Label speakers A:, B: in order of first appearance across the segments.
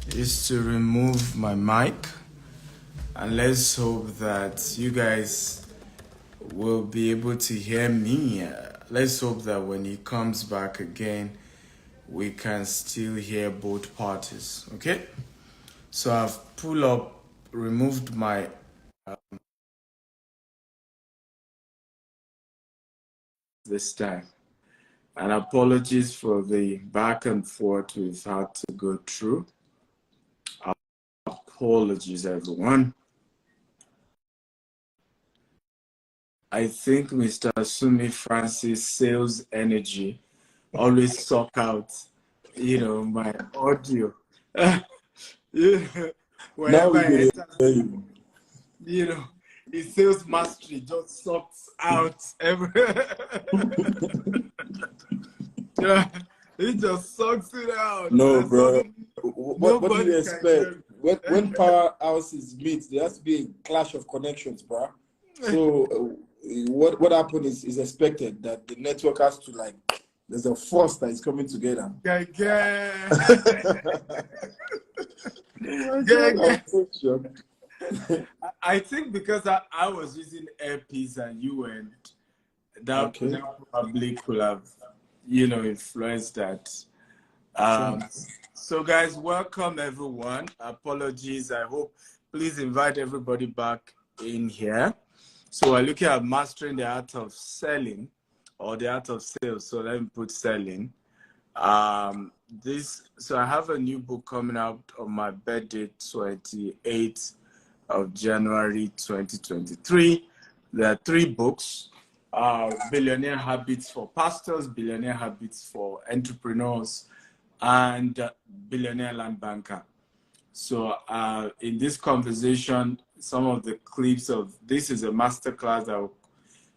A: is to remove my mic, and let's hope that you guys will be able to hear me. Let's hope that when he comes back again, we can still hear both parties. Okay, so I've removed my this time, and apologies for the back and forth we've had to go through. Apologies, everyone. I think Mr. Sumi Francis sales energy always suck out, my audio. Whenever I enter, his sales mastery just sucks out every. He just sucks it out.
B: No, bro. What do you expect? When powerhouses meet, there has to be a clash of connections, bro. So what happened is expected that the network has to there's a force that is coming together.
A: I think because I was using earpiece and you weren't, that probably could have, influenced that. So guys, welcome everyone. Apologies. I hope, please invite everybody back in here. So we're looking at mastering the art of selling or the art of sales. So let me put selling. So I have a new book coming out on my birthday, 28th of January 2023. There are 3 books. Billionaire Habits for Pastors, Billionaire Habits for Entrepreneurs, and Billionaire Land Banker. So in this conversation, some of the clips of this is a masterclass that will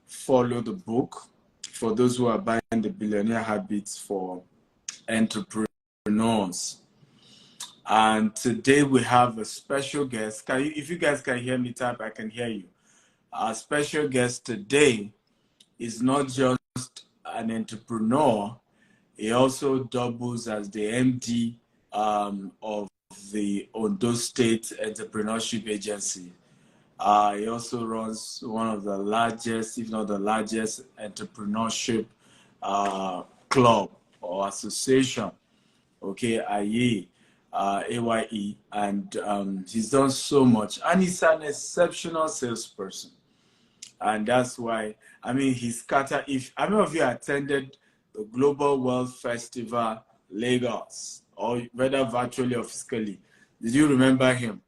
A: follow the book for those who are buying the Billionaire Habits for Entrepreneurs. And today we have a special guest. If you guys can hear me type, I can hear you. Our special guest today is not just an entrepreneur, he also doubles as the MD of the Ondo State Entrepreneurship Agency. He also runs one of the largest, if not the largest, entrepreneurship club or association, AYE, and he's done so much, and he's an exceptional salesperson. And that's why, he's scattered. If any of you attended the Global Wealth Festival, Lagos, or whether virtually or physically, did you remember him?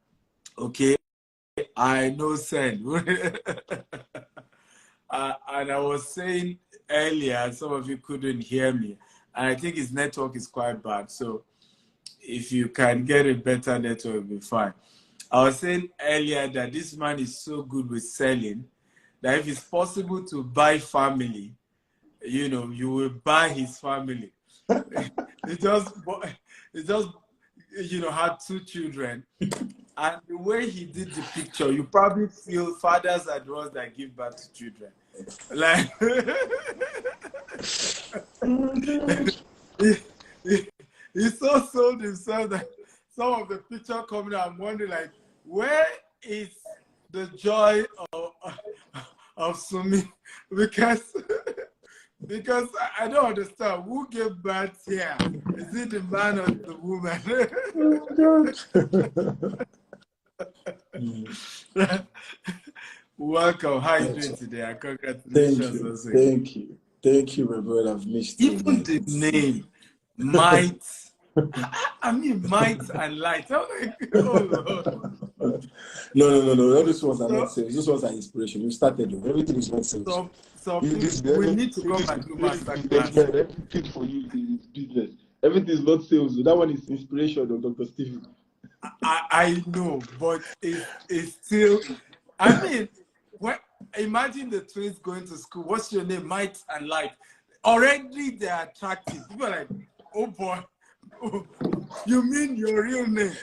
A: Okay, I know Sen. And I was saying earlier, some of you couldn't hear me, and I think his network is quite bad. So if you can get a better network, it'll be fine. I was saying earlier that this man is so good with selling that if it's possible to buy family, you will buy his family. He just had 2 children, and the way he did the picture, you probably feel fathers are the ones that give birth to children. Like he so sold himself that some of the picture coming out, I'm wondering, where is the joy of Sumi? Because I don't understand who gave birth here. Is it the man or the woman? Welcome. How are you doing today? Congratulations.
B: Thank you, my brother. I've missed you.
A: Even the name, Might. Might and light. I'm like, oh Lord.
B: No. All these ones are not sales. These ones are inspiration. You started with everything is not sales.
A: We need to come and do masterclass.
B: Everything for you is business. Everything is not sales. That one is inspiration of Dr. Stephen.
A: I know, but it's still. Imagine the twins going to school. What's your name? Might and Light. Already they're attractive. People are like, oh boy, you mean your real name?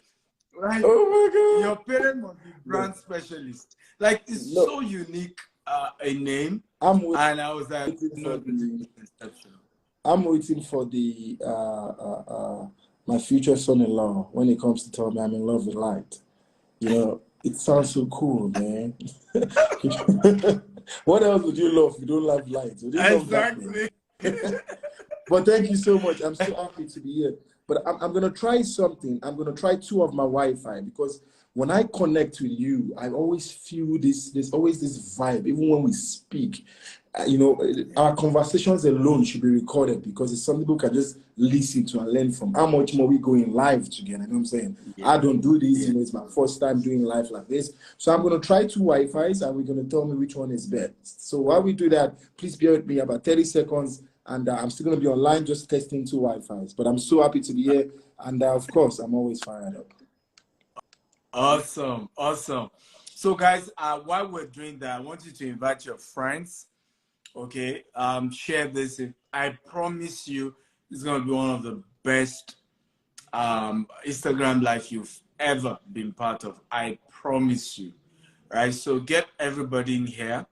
A: Right?
B: Oh my God.
A: Your parent must be brand specialist. It's so unique a name. And I was like,
B: I'm waiting for the my future son-in-law when it comes to tell me I'm in love with light. You know, it sounds so cool, man. What else would you love if you don't love light? Would you love darkness? But thank you so much. I'm so happy to be here. But I'm going to try something. I'm going to try 2 of my Wi-Fi, because when I connect with you, I always feel there's always this vibe, even when we speak. You know, our conversations alone should be recorded, because it's something people can just listen to and learn from. How much more we going live together? You know what I'm saying? Yeah. I don't do this. Yeah. You know, it's my first time doing live like this. So I'm going to try 2 Wi-Fis, and we're going to tell me which one is best. So while we do that, please bear with me about 30 seconds. And I'm still going to be online just testing 2 Wi-Fis. But I'm so happy to be here. And of course, I'm always fired up.
A: Awesome. Awesome. So guys, while we're doing that, I want you to invite your friends. Okay. Share this. I promise you, it's going to be one of the best Instagram live you've ever been part of. I promise you. Right. So get everybody in here.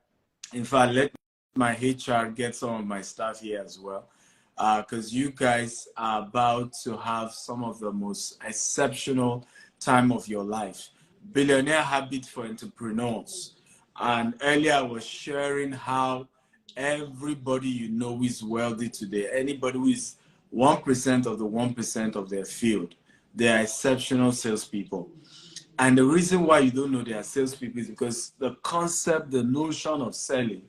A: In fact, let my HR get some of my staff here as well, because you guys are about to have some of the most exceptional time of your life. Billionaire Habit for Entrepreneurs. And earlier I was sharing how everybody you know is wealthy today. Anybody who is 1% of the 1% of their field, they are exceptional salespeople. And the reason why you don't know they are salespeople is because the concept, the notion of selling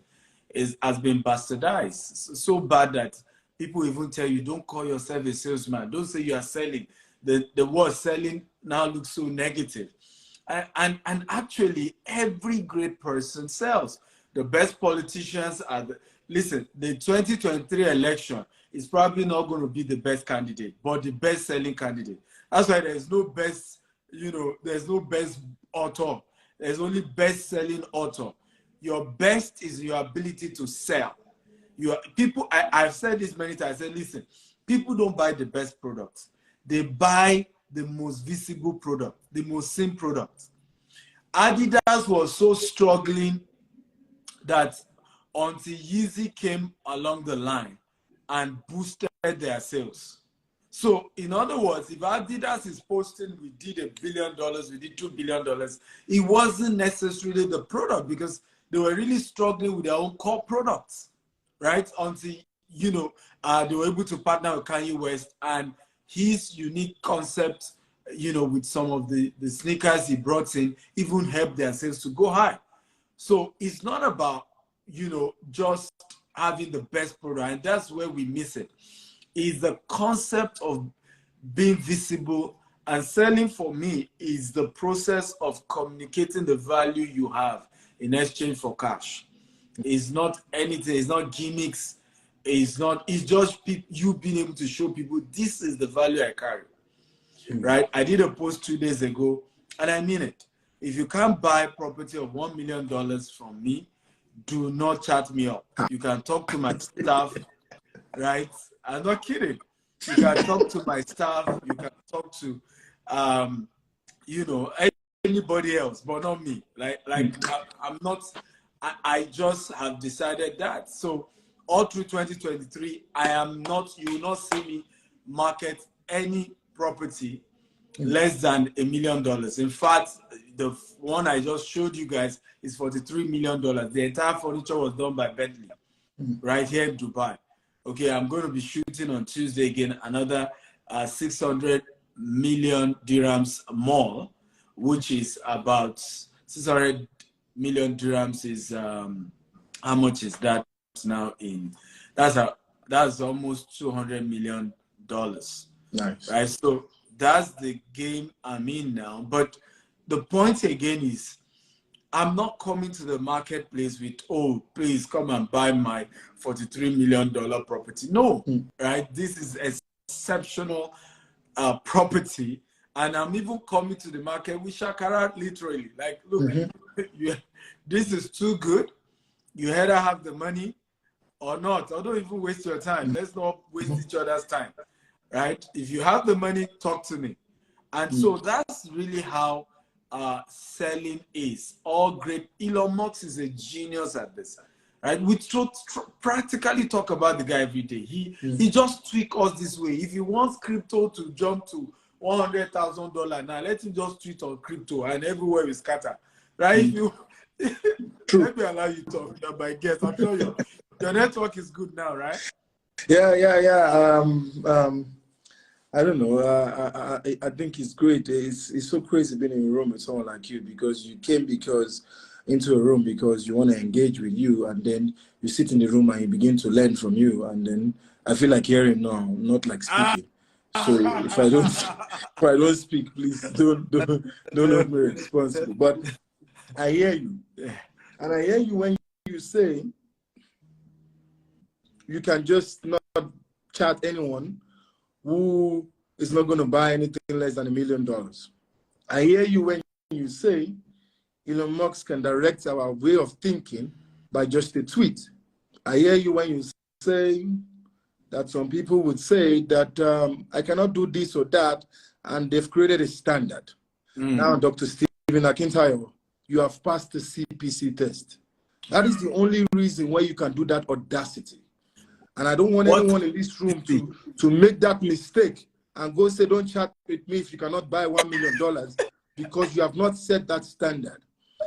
A: has been bastardized. So bad that people even tell you, don't call yourself a salesman. Don't say you are selling. The word selling now looks so negative. And actually, every great person sells. The best politicians are listen, the 2023 election is probably not going to be the best candidate, but the best selling candidate. That's why there's no best, there's no best author. There's only best selling author. Your best is your ability to sell. I've said this many times. I said, listen, people don't buy the best products. They buy the most visible product, the most seen product. Adidas was so struggling that until Yeezy came along the line and boosted their sales. So, in other words, if Adidas is posting, we did $1 billion, we did $2 billion, it wasn't necessarily the product, because they were really struggling with their own core products, right? Until, they were able to partner with Kanye West, and his unique concept, with some of the sneakers he brought in, even helped their sales to go high. So it's not about, just having the best product, and that's where we miss it. Is the concept of being visible, and selling for me is the process of communicating the value you have in exchange for cash. It's not anything, it's not gimmicks, it's just you being able to show people this is the value I carry. Right? I did a post 2 days ago, and I mean it. If you can't buy property of $1 million from me, do not chat me up. You can talk to my staff, right? I'm not kidding. You can talk to my staff. You can talk to, anybody else, but not me. I'm not. I just have decided that. So all through 2023, you will not see me market any property less than $1 million. In fact, the one I just showed you guys is $43 million. The entire furniture was done by Bentley, right here in Dubai. Okay, I'm going to be shooting on Tuesday again another 600 million dirhams mall, which is about 600 million dirhams is how much is that now in? That's almost $200 million. Nice, right? So that's the game I'm in now. But the point again is, I'm not coming to the marketplace with, oh, please come and buy my $43 million property. No, right? This is exceptional property. And I'm even coming to the market with shakara, literally. Like, look, this is too good. You either have the money or not. Or don't even waste your time. Let's not waste each other's time, right? If you have the money, talk to me. And so that's really how selling is. All great. Elon Musk is a genius at this. right? We practically talk about the guy every day. He just tweak us this way. If he wants crypto to jump to $100,000 now, let him just tweet on crypto and everywhere is scatter, right? If you let me allow you to talk. You're my guest. I'm sure your network is good now, right?
B: Yeah. I don't know. I think it's great. It's so crazy being in a room with someone like you, because you came into a room because you want to engage with you, and then you sit in the room and you begin to learn from you, and then I feel like hearing now, not like speaking. So if I don't speak, please don't hold me responsible. But I hear you, and I hear you when you say you can just not chat anyone who is not going to buy anything less than $1 million. I hear you when you say Elon Musk can direct our way of thinking by just a tweet. I hear you when you say that some people would say that I cannot do this or that, and they've created a standard. Now, Dr. Stephen Akintayo, you have passed the CPC test. That is the only reason why you can do that audacity. And I don't want anyone in this room to make that mistake and go say, don't chat with me if you cannot buy $1 million, because you have not set that standard.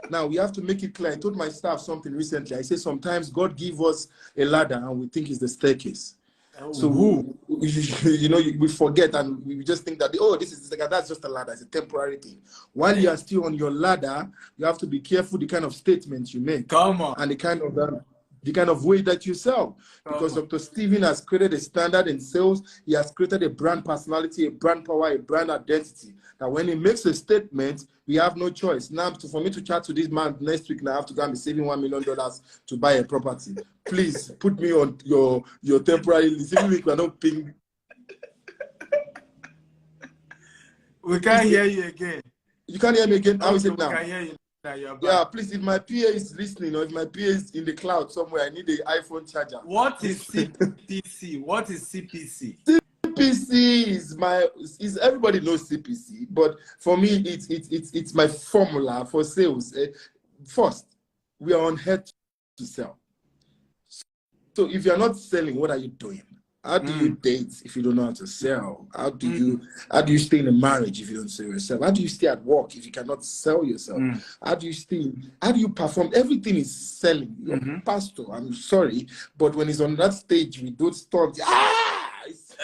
B: Now, we have to make it clear. I told my staff something recently. I said sometimes God gives us a ladder and we think it's the staircase. So we forget and we just think that, this is that's just a ladder. It's a temporary thing. While you are still on your ladder, you have to be careful the kind of statements you make.
A: Come on.
B: And the kind of way that you sell. Because Dr. Stephen has created a standard in sales. He has created a brand personality, a brand power, a brand identity. That when he makes a statement, we have no choice. Now, for me to chat to this man next week, now I have to go and be saving $1 million to buy a property. Please put me on your temporary list. Even if we are not paying.
A: We can't hear you again.
B: You can't hear me again? How is it now?
A: We can hear you.
B: Yeah, please, if my PA is listening or if my PA is in the cloud somewhere, I need the iPhone charger.
A: What is CPC? What is CPC?
B: CPC is everybody knows CPC, but for me, it's my formula for sales. First, we are on head to sell. So if you're not selling, what are you doing? How do you date if you don't know how to sell? How do you stay in a marriage if you don't sell yourself? How do you stay at work if you cannot sell yourself? How do you perform? Everything is selling. You're a pastor, I'm sorry, but when he's on that stage with those stunts,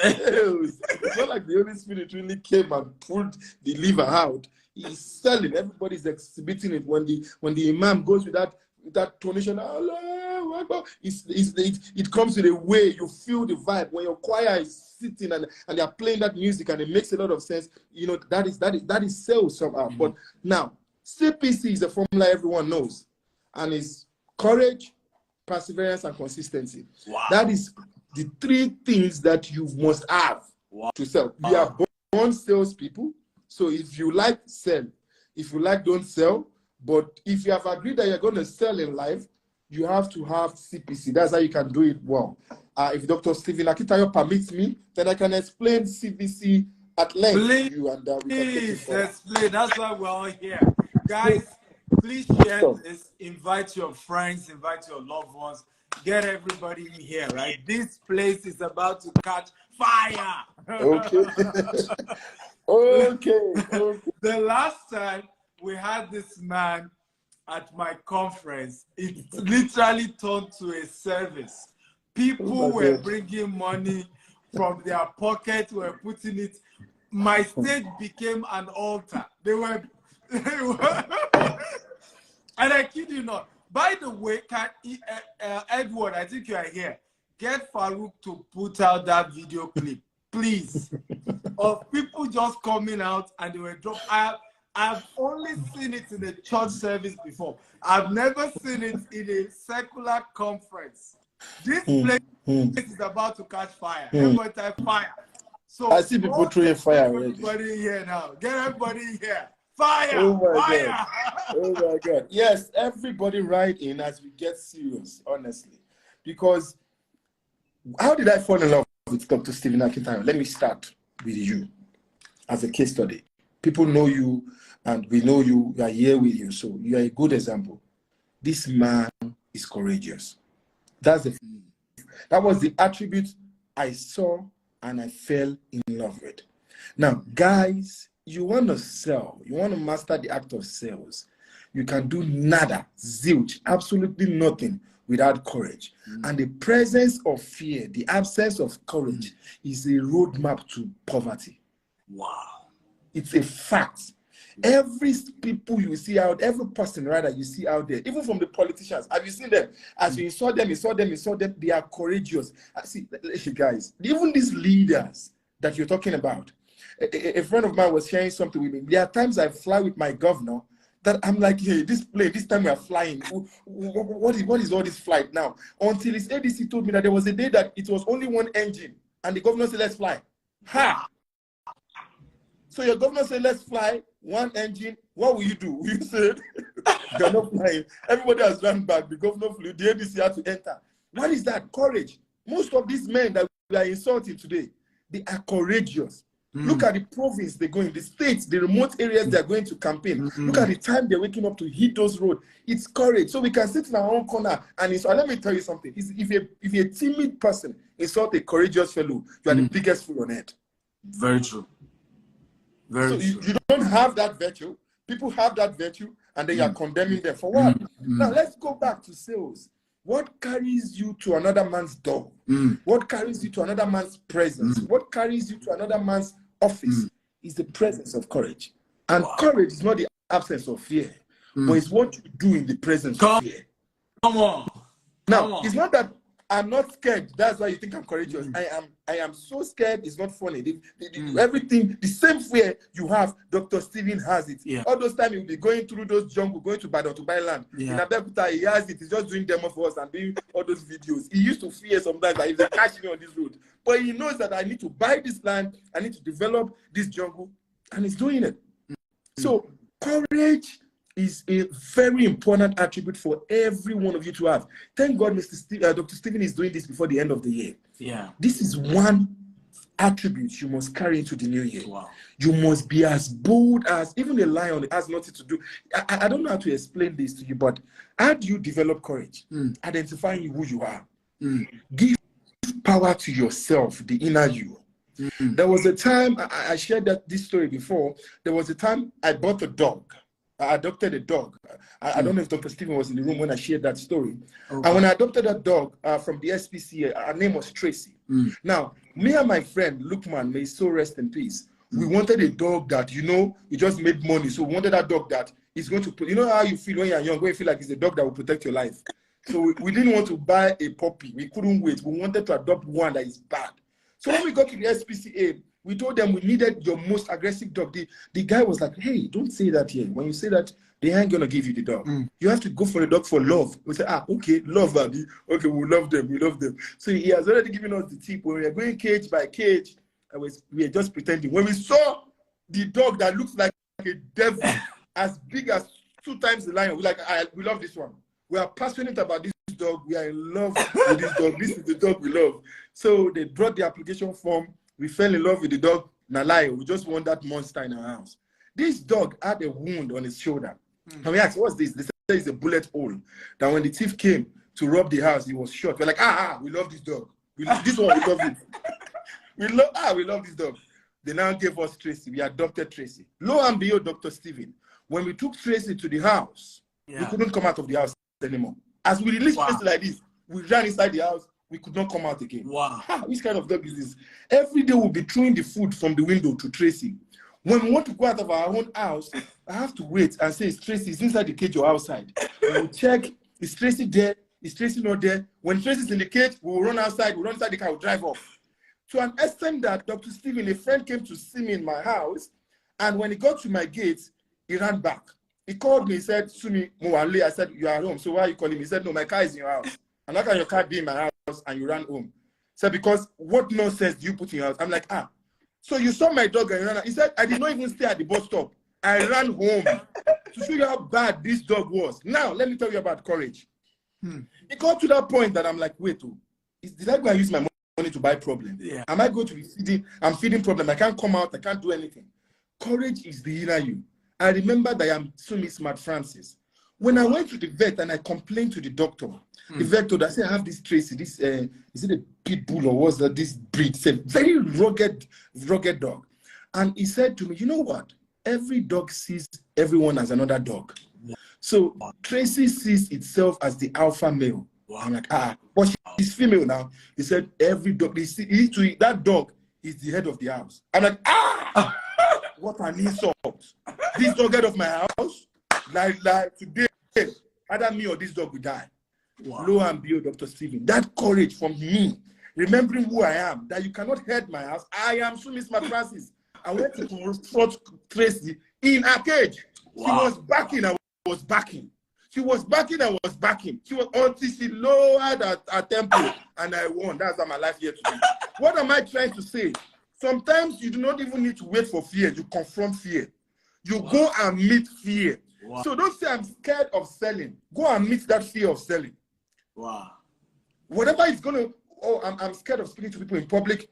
B: it's not like the Holy Spirit really came and pulled the lever out. He's selling. Everybody's exhibiting it. When the imam goes with that tonation, it comes with a way you feel the vibe. When your choir is sitting and they are playing that music and it makes a lot of sense, that is sales somehow. But now, CPC is a formula everyone knows, and it's courage, perseverance, and consistency.
A: Wow.
B: That is the 3 things that you must have to sell. We are born salespeople, so if you like, sell. If you like, don't sell. But if you have agreed that you're going to sell in life, you have to have CPC. That's how you can do it well. If Dr. Stephen Akintayo permits me, then I can explain CPC at length to you, and we can
A: please explain. That's why we're all here. Guys, please share this. Invite your friends, invite your loved ones. Get everybody in here, right? This place is about to catch fire.
B: Okay.
A: The last time we had this man at my conference, it literally turned to a service. People were bringing money from their pocket, were putting it. My stage became an altar. They were and I kid you not. By the way, Edward, I think you are here. Get Farouk to put out that video clip, please, of people just coming out and they were dropped. I've only seen it in a church service before. I've never seen it in a secular conference. This place is about to catch fire. Everybody type fire. So
B: I see people throwing fire already.
A: Everybody here now. Get everybody here. Fire!
B: Oh my
A: fire!
B: God. Oh my God. Yes, everybody write in as we get serious, honestly. Because how did I fall in love with Dr. Stephen Akintayo? Let me start with you as a case study. People know you and we know you. We are here with you. So you are a good example. This man is courageous. That was the attribute I saw and I fell in love with. Now, guys, you want to sell, you want to master the act of sales. You can do nada, zilch, absolutely nothing without courage. And the presence of fear, the absence of courage is a roadmap to poverty.
A: Wow.
B: It's a fact. Every people you see out, every person rather you see out there, even from the politicians, have you seen them? As you saw them, they are courageous. See, guys, even these leaders that you're talking about, a friend of mine was sharing something with me. There are times I fly with my governor that I'm like, hey, this plane, this time we are flying. What is all this flight now? Until his ADC told me that there was a day that it was only one engine, and the governor said, let's fly. Ha! So your governor said, let's fly, one engine. What will you do? You said, you're not flying. Everybody has run back. The governor flew. The ADC had to enter. What is that? Courage. Most of these men that we are insulting today, they are courageous. Look at the province they go in, the states, the remote areas they're going to campaign. Look at the time they're waking up to hit those roads. It's courage. So we can sit in our own corner and insult. Let me tell you something. If you're a timid person insult a courageous fellow, you are the biggest fool on earth.
A: Very true. Very true.
B: You don't have that virtue. People have that virtue, and then you are condemning them. For what? Now, let's go back to sales. What carries you to another man's door? What carries you to another man's presence? What carries you to another man's office is the presence of courage. And courage is not the absence of fear, but it's what you do in the presence of fear.
A: Come on.
B: Now, it's not that I'm not scared. That's why you think I'm courageous. I am so scared. It's not funny. Everything, the same fear you have, Dr. Stephen has it.
A: Yeah.
B: All those times he'll be going through those jungle, going to Badon to buy land. In Abeokuta, he has it. He's just doing demo for us and doing all those videos. He used to fear sometimes that if they catch me on this road. But he knows that I need to buy this land, I need to develop this jungle, and he's doing it. So courage is a very important attribute for every one of you to have. Thank God Dr. Stephen is doing this before the end of the year.
A: Yeah.
B: This is one attribute you must carry into the new year.
A: Wow.
B: You must be as bold as, even a lion has nothing to do. I don't know how to explain this to you, but how do you develop courage? Identifying who you are. Give power to yourself, the inner you. There was a time, I shared this story before, there was a time I bought a dog. I adopted a dog. I don't know if Dr. Stephen was in the room when I shared that story. Okay. And when I adopted that dog from the SPCA, her name was Tracy. Now, me and my friend, Lukman, may his soul rest in peace, we wanted a dog that, you know, we just made money. So we wanted that dog that is going to, you know how you feel when you're young, when you feel like it's a dog that will protect your life. So we didn't want to buy a puppy. We couldn't wait. We wanted to adopt one that is bad. So when we got to the SPCA, we told them we needed your most aggressive dog. The guy was like, hey, don't say that here. When you say that, they ain't going to give you the dog. You have to go for the dog for love. We said, okay, love, Abby. Okay, we love them. We love them. So he has already given us the tip. When we are going cage by cage, we were just pretending. When we saw the dog that looks like a devil, as big as 2 times the lion, we're like, we love this one. We are passionate about this dog. We are in love with this dog. This is the dog we love. So they brought the application form. We fell in love with the dog. Nalai, we just want that monster in our house. This dog had a wound on his shoulder. And we asked, what's this? They said it's a bullet hole. That when the thief came to rob the house, he was shot. We're like, we love this dog. This one, we love it. We love this dog. They now gave us Tracy. We adopted Tracy. Lo and behold, Dr. Stephen, when we took Tracy to the house, we couldn't come out of the house anymore. As we released Tracy like this, we ran inside the house. We could not come out again.
A: Wow.
B: Which kind of dog is this? Every day we'll be throwing the food from the window to Tracy. When we want to go out of our own house, I have to wait and say, is Tracy is inside the cage or outside? We'll check, is Tracy there? Is Tracy not there? When Tracy's in the cage, we'll run outside, we'll run inside the car, we'll drive off. To an extent that Dr. Stephen, a friend, came to see me in my house, and when he got to my gate, he ran back. He called me, he said, Sumi Mwale. I said, you are at home, so why are you calling me? He said, no, my car is in your house. And how can your car be in my house and you ran home? So because what nonsense do you put in your house? I'm like, so you saw my dog and you ran out. He said, I did not even stay at the bus stop. I ran home to show you how bad this dog was. Now, let me tell you about courage. It got to that point that I'm like, wait, did I go and use my money to buy problems?
A: Yeah.
B: Am I going to be feeding? I'm feeding problem. I can't come out. I can't do anything. Courage is the inner you. I remember that I am Sumi Smart Francis. When I went to the vet and I complained to the doctor, The vet told, I said, I have this Tracy, this, is it a pit bull or what's that, this breed? It's a very rugged dog. And he said to me, you know what? Every dog sees everyone as another dog. So Tracy sees itself as the alpha male. I'm like, but she's female now. He said, every dog, that dog is the head of the house. I'm like, what an insult. This dog head of my house, like today, either me or this dog will die. Lo and behold, Dr. Stephen, that courage from me, remembering who I am, that you cannot head my house. I am Miss Francis. I went to confront Tracy in a cage. She was backing, I was backing. She was backing, I was backing. She was until she lowered her tempo, and I won. That's how my life here today. What am I trying to say? Sometimes you do not even need to wait for fear. You confront fear. You go and meet fear. So don't say I'm scared of selling. Go and meet that fear of selling. Whatever is going to, I'm scared of speaking to people in public.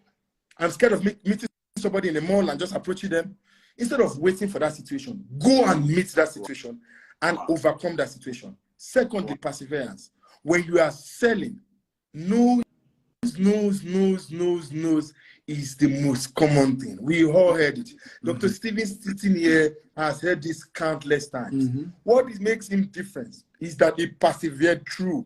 B: I'm scared of meeting somebody in the mall and just approaching them. Instead of waiting for that situation, go and meet that situation and overcome that situation. Secondly, perseverance. When you are selling, nose is the most common thing. We all heard it. Dr. Stephen sitting here has heard this countless times. What makes him different is that he persevered through.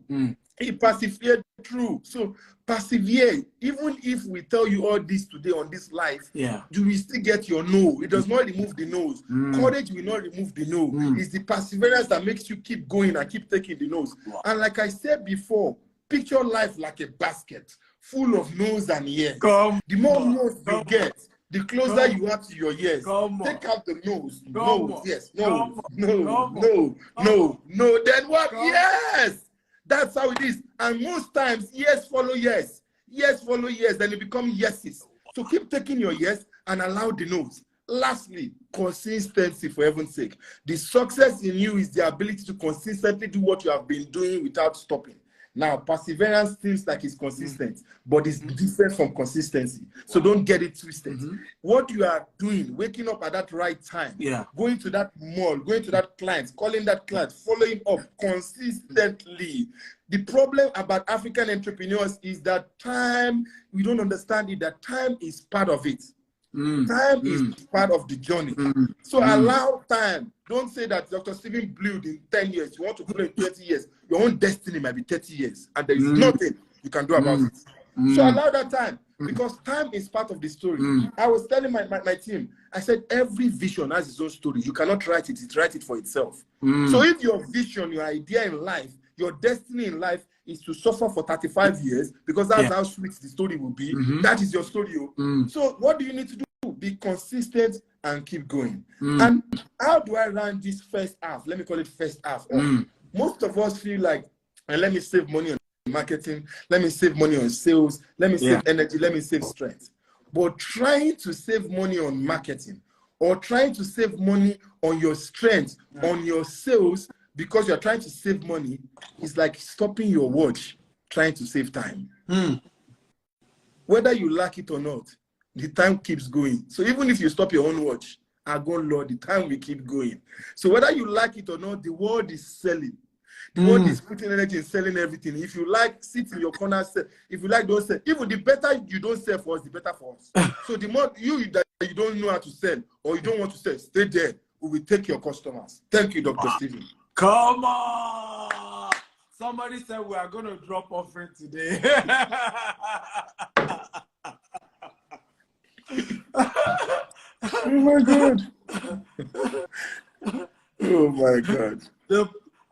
B: He persevered through. So persevere. Even if we tell you all this today on this life, you will still get your no. It does not remove the no's. Courage will not remove the no. It's the perseverance that makes you keep going and keep taking the no's. And like I said before, picture life like a basket full of no's and yes. The more no's you get, the closer you are to your yes. Take out the no's. No, yes, no. Then what? Yes. That's how it is. And most times, yes follow yes. Yes follow yes. Then it becomes yeses. So keep taking your yes and allow the no's. Lastly, consistency, for heaven's sake. The success in you is the ability to consistently do what you have been doing without stopping. Now, perseverance seems like it's consistent, but it's different from consistency. So don't get it twisted. What you are doing, waking up at that right time, going to that mall, going to that client, calling that client, following up consistently. The problem about African entrepreneurs is that time, we don't understand it, that time is part of it. Time is part of the journey. So allow time. Don't say that Dr. Stephen blew in 10 years. You want to blow in 20 years. Your own destiny might be 30 years. And there is nothing you can do about it. So allow that time. Because time is part of the story. I was telling my team, I said, every vision has its own story. You cannot write it. It writes it for itself. So if your vision, your idea in life, your destiny in life is to suffer for 35 years, because that's how sweet the story will be. That is your story. So what do you need to do? Be consistent and keep going. And how do I run this first half? Let me call it first half. Most of us feel like, let me save money on marketing, let me save money on sales, let me save energy, let me save strength. But trying to save money on marketing or trying to save money on your strength, on your sales, because you're trying to save money, is like stopping your watch trying to save time. Whether you like it or not, the time keeps going. So even if you stop your own watch, Lord, the time will keep going. So whether you like it or not, the world is selling. The world is putting energy in selling everything. If you like, sit in your corner, sell. If you like, don't sell. Even the better you don't sell for us, the better for us. So the more that you don't know how to sell or you don't want to sell, stay there. We will take your customers. Thank you, Dr. Stephen.
A: Come on. Somebody said we are going to drop offering today.
B: Oh my God. Oh my God.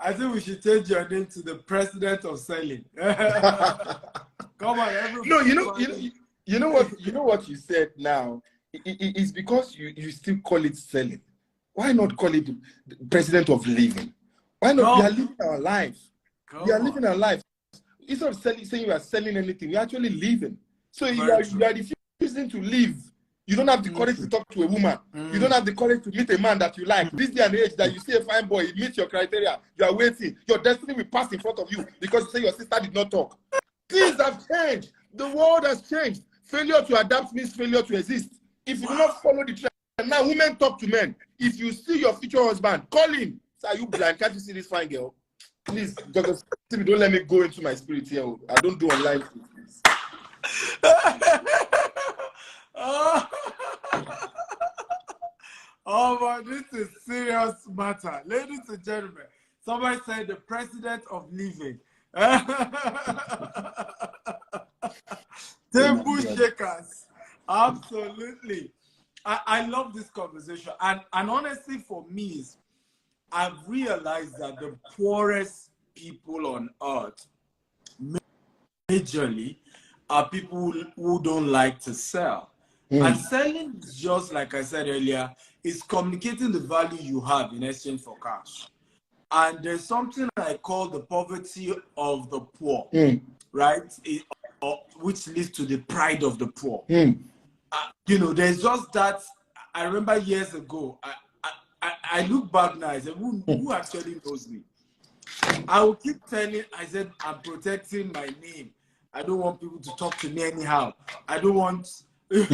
A: I think we should change your name to the president of selling. Come on, everybody.
B: No, you know what you said now. It's because you still call it selling. Why not call it the president of living? Why not? We are living our life. We are living our life. Instead of saying you are selling anything, we are actually living. So you are refusing to live. You don't have the courage to talk to a woman. You don't have the courage to meet a man that you like. This day and age that you see a fine boy, he meets your criteria, you are waiting. Your destiny will pass in front of you because you say your sister did not talk. Things have changed. The world has changed. Failure to adapt means failure to exist. If you do not follow the trend, now women talk to men. If you see your future husband, call him. Say, are you blind? Can't you see this fine girl? Please, Dr. Steve, don't let me go into my spirit here. I don't do online things.
A: Oh, but this is serious matter. Ladies and gentlemen, somebody said the president of living. Table shakers. Absolutely. I love this conversation. And honestly, for me, I've realized that the poorest people on earth, majorly, are people who don't like to sell. And selling is just, like I said earlier, is communicating the value you have in exchange for cash. And there's something I call the poverty of the poor, right? Which leads to the pride of the poor. You know, there's just that. I remember years ago, I look back now, I said, who actually knows me? I will keep telling, I said, I'm protecting my name. I don't want people to talk to me anyhow. I don't want, years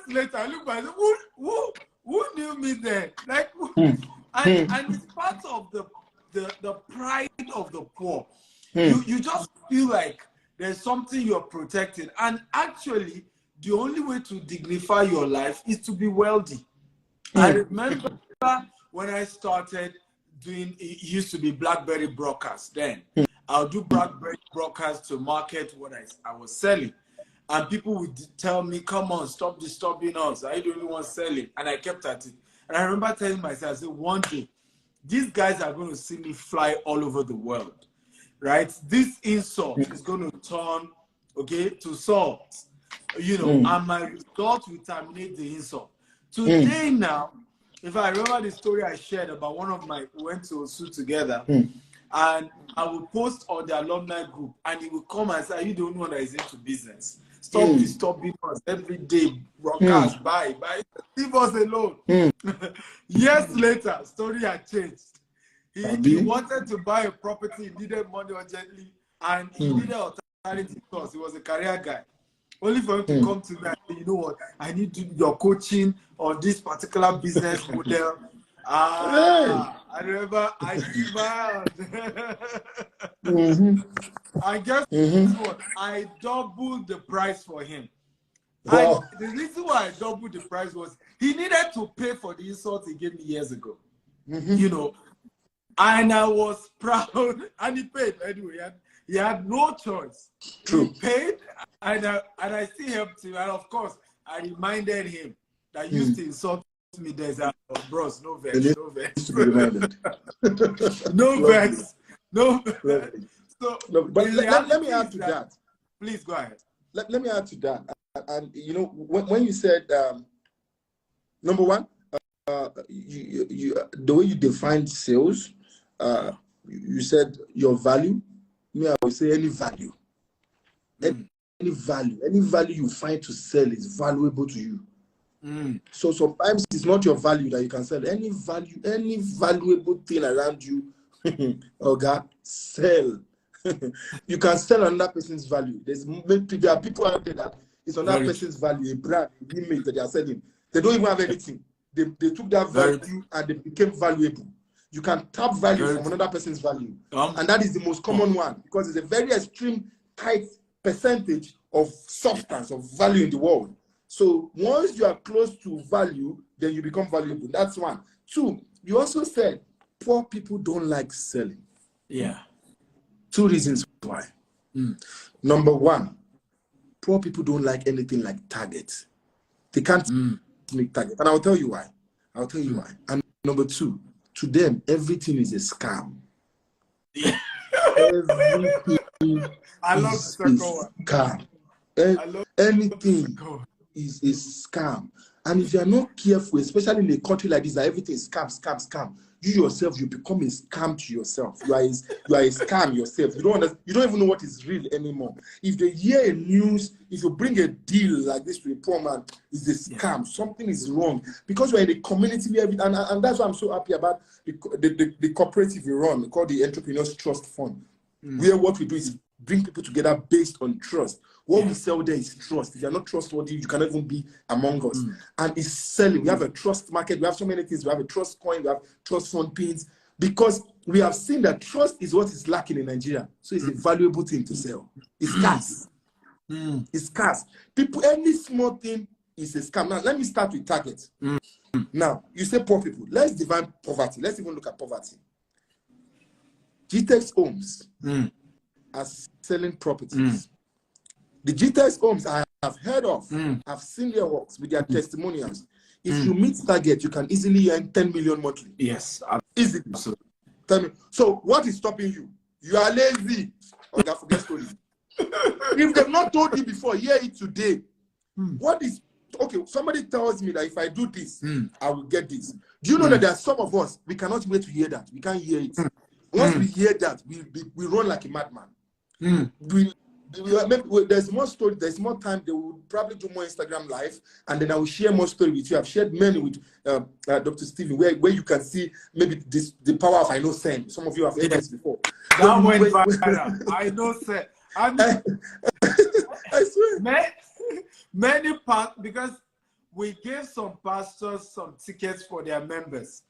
A: later, I look back, I said, who knew me then? Like, and it's part of the pride of the poor. You just feel like there's something you're protecting. And actually, the only way to dignify your life is to be wealthy. I remember when I started doing, it used to be BlackBerry broadcast then. I'll do BlackBerry broadcast to market what I was selling. And people would tell me, come on, stop disturbing us. I don't want selling. And I kept at it. And I remember telling myself, I said, one day, these guys are going to see me fly all over the world, right? This insult is going to turn, okay, to salt, you know, and my result will terminate the insult. Today now, if I remember the story I shared about one of my, we went to Osu together, and I will post on the alumni group, and he will come and say, are you the only one that is into business? Stop disturbing us every day, broadcast, bye, leave us alone. Years later, story had changed. He wanted to buy a property, he needed money urgently, and he needed alternative course. He was a career guy. Only for him to come to me and say, you know what, I need your coaching on this particular business model. I remember I smiled. I guess what? I doubled the price for him. Wow. And the reason why I doubled the price was he needed to pay for the insult he gave me years ago. You know, and I was proud, and he paid anyway. He had no choice. True. He paid, and I still helped him. And of course, I reminded him that he used to insult me. There's bros, no vex, no vex. No vex, no vex. So,
B: but let me add to that.
A: Please go ahead.
B: Let me add to that. And you know, when you said, number one, the way you defined sales, you said your value. Me, I would say any value. Any value you find to sell is valuable to you. So sometimes it's not your value that you can sell. Any value, any valuable thing around you, okay, sell. You can sell another person's value. There are people out there that it's another person's value, a brand, an image that they are selling. They don't even have anything. They took that value and they became valuable. You can tap value from another person's value. And that is the most common one because it's a very extreme, tight percentage of substance, of value in the world. So once you are close to value, then you become valuable. That's one. Two, you also said poor people don't like selling.
A: Yeah.
B: Two reasons why. Number one, poor people don't like anything like targets. They can't make targets. And I'll tell you why. And number two, to them, everything is a scam.
A: Yeah.
B: Everything
A: I love
B: is a scam. Anything is a scam. And if you are not careful, especially in a country like this, that everything is scam, you yourself, you become a scam to yourself. You are a scam yourself. You don't even know what is real anymore. If they hear a news, if you bring a deal like this to a poor man, it's a scam. Something is wrong. Because we're in a community, and that's why I'm so happy about the cooperative we run, called the Entrepreneurs Trust Fund. Where what we do is bring people together based on trust. What we sell there is trust. If you're not trustworthy, you cannot even be among us. And it's selling. We have a trust market. We have so many things. We have a trust coin. We have trust fund pins. Because we have seen that trust is what is lacking in Nigeria. So it's a valuable thing to sell. It's scarce. It's scarce. People, any small thing is a scam. Now, let me start with target. Now, you say poor people. Let's define poverty. Let's even look at poverty. GTEx homes are selling properties. The GTEx homes I have heard of, I've seen their works with their testimonials. If you meet target, you can easily earn 10 million monthly.
A: Yes.
B: Easily. Tell me. So what is stopping you? You are lazy. Okay, forget story. If they've not told you before, hear it today. What is okay? Somebody tells me that if I do this, I will get this. Do you know that there are some of us, we cannot wait to hear that? We can't hear it. Once we hear that, we run like a madman. There's more story, there's more time. They will probably do more Instagram live, and then I will share more story with you. I've shared many with Dr. Stephen, where you can see maybe the power of I know Sam. Some of you have heard this before.
A: That went viral. I know Sam. I mean,
B: I swear.
A: Many parts, because we gave some pastors some tickets for their members,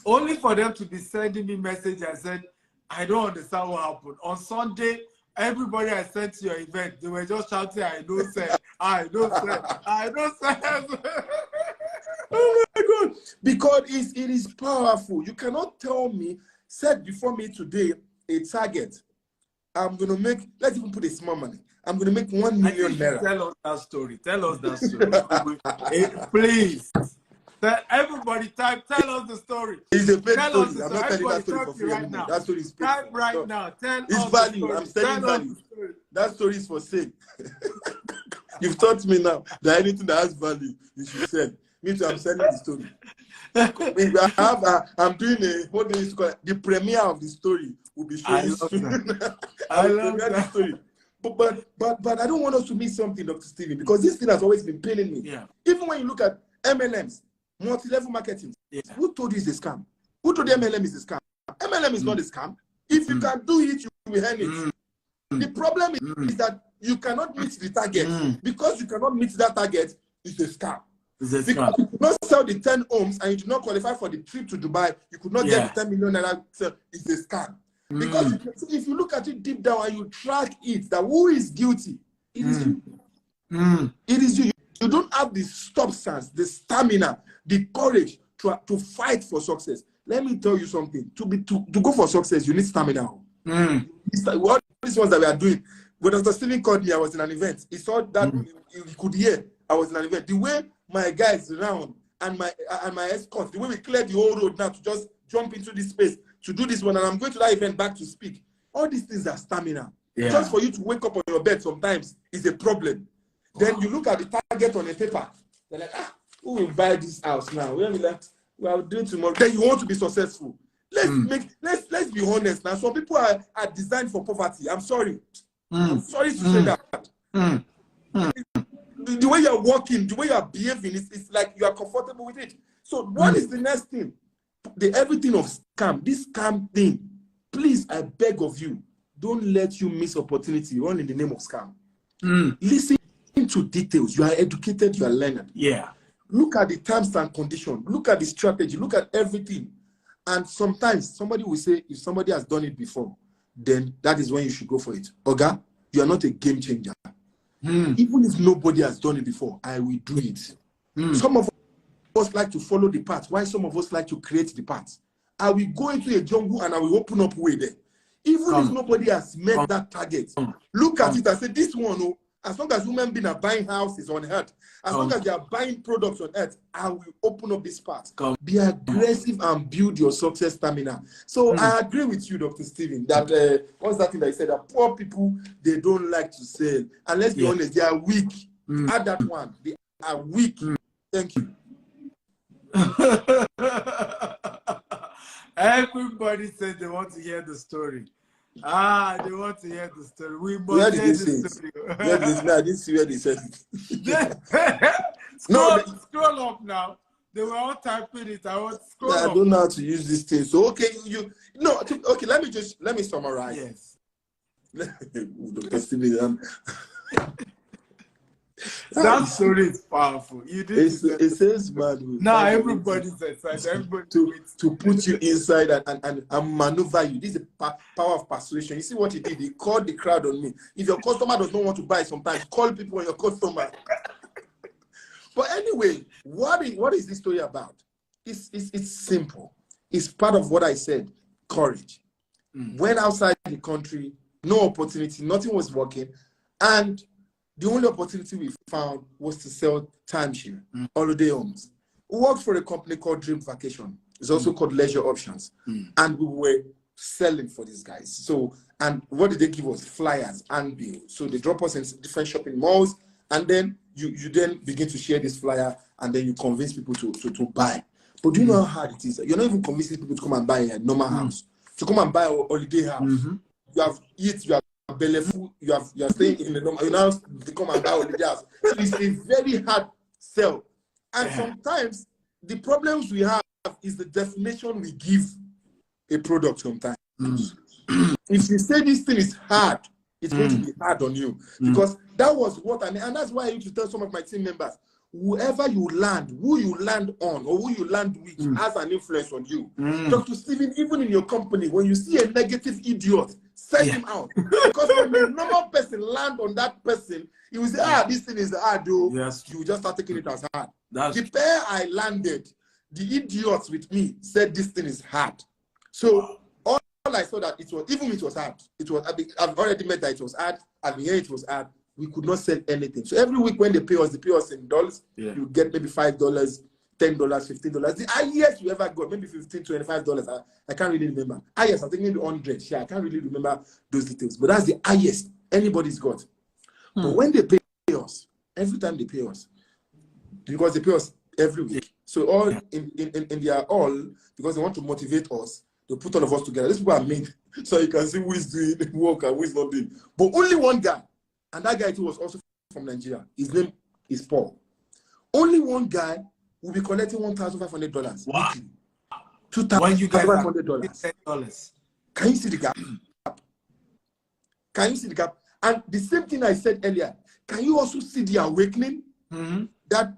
A: only for them to be sending me message and said, I don't understand what happened. On Sunday, everybody I sent to your event, they were just shouting, I know Sam, I know Sam, I know Sam.
B: Oh my God. Because it is powerful. You cannot tell me, set before me today a target. I'm going to make, let's even put a small money. I'm going to make 1 million naira.
A: Tell us that story. Tell us that story. Please. Everybody type, tell us the story.
B: It's a fake
A: story.
B: I'm not telling that story for free
A: right
B: anymore.
A: Now.
B: That story is fake.
A: Type right now. Tell
B: it's
A: us
B: value.
A: The story.
B: I'm selling
A: tell
B: value. That story is for sale. You've taught me now that anything that has value, you should sell. Me too, I'm selling the story. I'm doing what do you call it? The premiere of the story will be showing soon.
A: I love that
B: story. But I don't want us to miss something, Dr. Stephen, because this thing has always been paining me.
A: Yeah.
B: Even when you look at MLMs, multi-level marketing, who told you it's a scam? Who told you MLM is a scam? MLM is not a scam. If you can do it, you will earn it. The problem is that you cannot meet the target. Because you cannot meet that target, it's a scam. Because you could not sell the 10 homes and you did not qualify for the trip to Dubai, you could not get the 10 million naira. It's a scam. Because if you look at it deep down and you track it, that who is guilty, it is you. It is you. You don't have the substance, the stamina, the courage to fight for success. Let me tell you something. To go for success, you need stamina. What these ones that we are doing. When Dr. Stephen called me, I was in an event. He saw that he could hear I was in an event. The way my guys around and my escort, the way we cleared the whole road now to just jump into this space to do this one, and I'm going to that event back to speak. All these things are stamina. Just for you to wake up on your bed sometimes is a problem. Then you look at the target on a paper. They're like, who will buy this house now? We'll do it tomorrow. Then you want to be successful. Let's be honest now. Some people are designed for poverty. I'm sorry. I'm sorry to say that. The way you're walking, the way you're behaving, it's like you are comfortable with it. So what is the next thing? The everything of scam, this scam thing. Please, I beg of you, don't let you miss opportunity run in the name of scam. Listen to details. You are educated, you are learned. Look at the terms and conditions. Look at the strategy. Look at everything. And sometimes somebody will say, if somebody has done it before, then that is when you should go for it. Oga, you are not a game changer. Even if nobody has done it before, I will do it. Some of us like to follow the path, while some of us like to create the path. I will go into a jungle and I will open up way there. Even if nobody has met that target, look at it and say, this one, as long as human beings are buying houses on earth, as long as they are buying products on earth, I will open up this path. Be aggressive and build your success stamina. So I agree with you, Dr. Stephen, that what's that thing that I said, that poor people, they don't like to sell. And let's be honest, they are weak. Add that one. They are weak. Thank you.
A: Everybody said they want to hear the story. They want to hear the story. We must hear the story.
B: I didn't see where they said
A: it. Scroll up now. They were all typing it. I
B: don't know how to use this thing. So okay, let me summarize.
A: Yes.
B: Dr. Stephen,
A: That story is powerful. You did
B: it says, man,
A: now everybody's excited. Everybody
B: to put you inside and maneuver you. This is the power of persuasion. You see what he did? He called the crowd on me. If your customer does not want to buy, sometimes call people on your customer. But anyway, what is this story about? It's simple. It's part of what I said, courage. Went outside the country, no opportunity, nothing was working, and the only opportunity we found was to sell timeshare, holiday homes. We worked for a company called Dream Vacation. It's also called Leisure Options. And we were selling for these guys. So, and what did they give us? Flyers and bills. So they drop us in different shopping malls, and then you then begin to share this flyer, and then you convince people to buy. But do you know how hard it is? You're not even convincing people to come and buy a normal house, to come and buy a holiday house. You have eat, you have belly full, you are staying in the normal, you now come and buy holiday house. So it's a very hard sell. And sometimes the problems we have is the definition we give a product sometimes. If you say this thing is hard, it's going to be hard on you. Because that was what and that's why I used to tell some of my team members, whoever you land, who you land on, or who you land with has an influence on you. Dr. Stephen, even in your company, when you see a negative idiot, send him out. Because when the normal person land on that person, he will say, this thing is hard, though. Yes. You just start taking it as hard. The pair I landed, the idiots with me said this thing is hard. So all I saw that it was hard. I've already met that it was hard. I've been here, it was hard. We could not sell anything. So every week when they pay us in dollars. You get maybe $5, $10, $15. The highest you ever got, maybe $15, $25. I can't really remember. Highest, I think maybe 100. Yeah, I can't really remember those details. But that's the highest anybody's got. But when they pay us, every time they pay us, because they pay us every week. So all in their all, because they want to motivate us, they put all of us together. These people are made so you can see who is doing work and who is not doing. But only one guy. And that guy too was also from Nigeria. His name is Paul. Only one guy will be collecting $1,500 weekly. $2,500. Can you see the gap? Can you see the gap? And the same thing I said earlier. Can you also see the awakening? That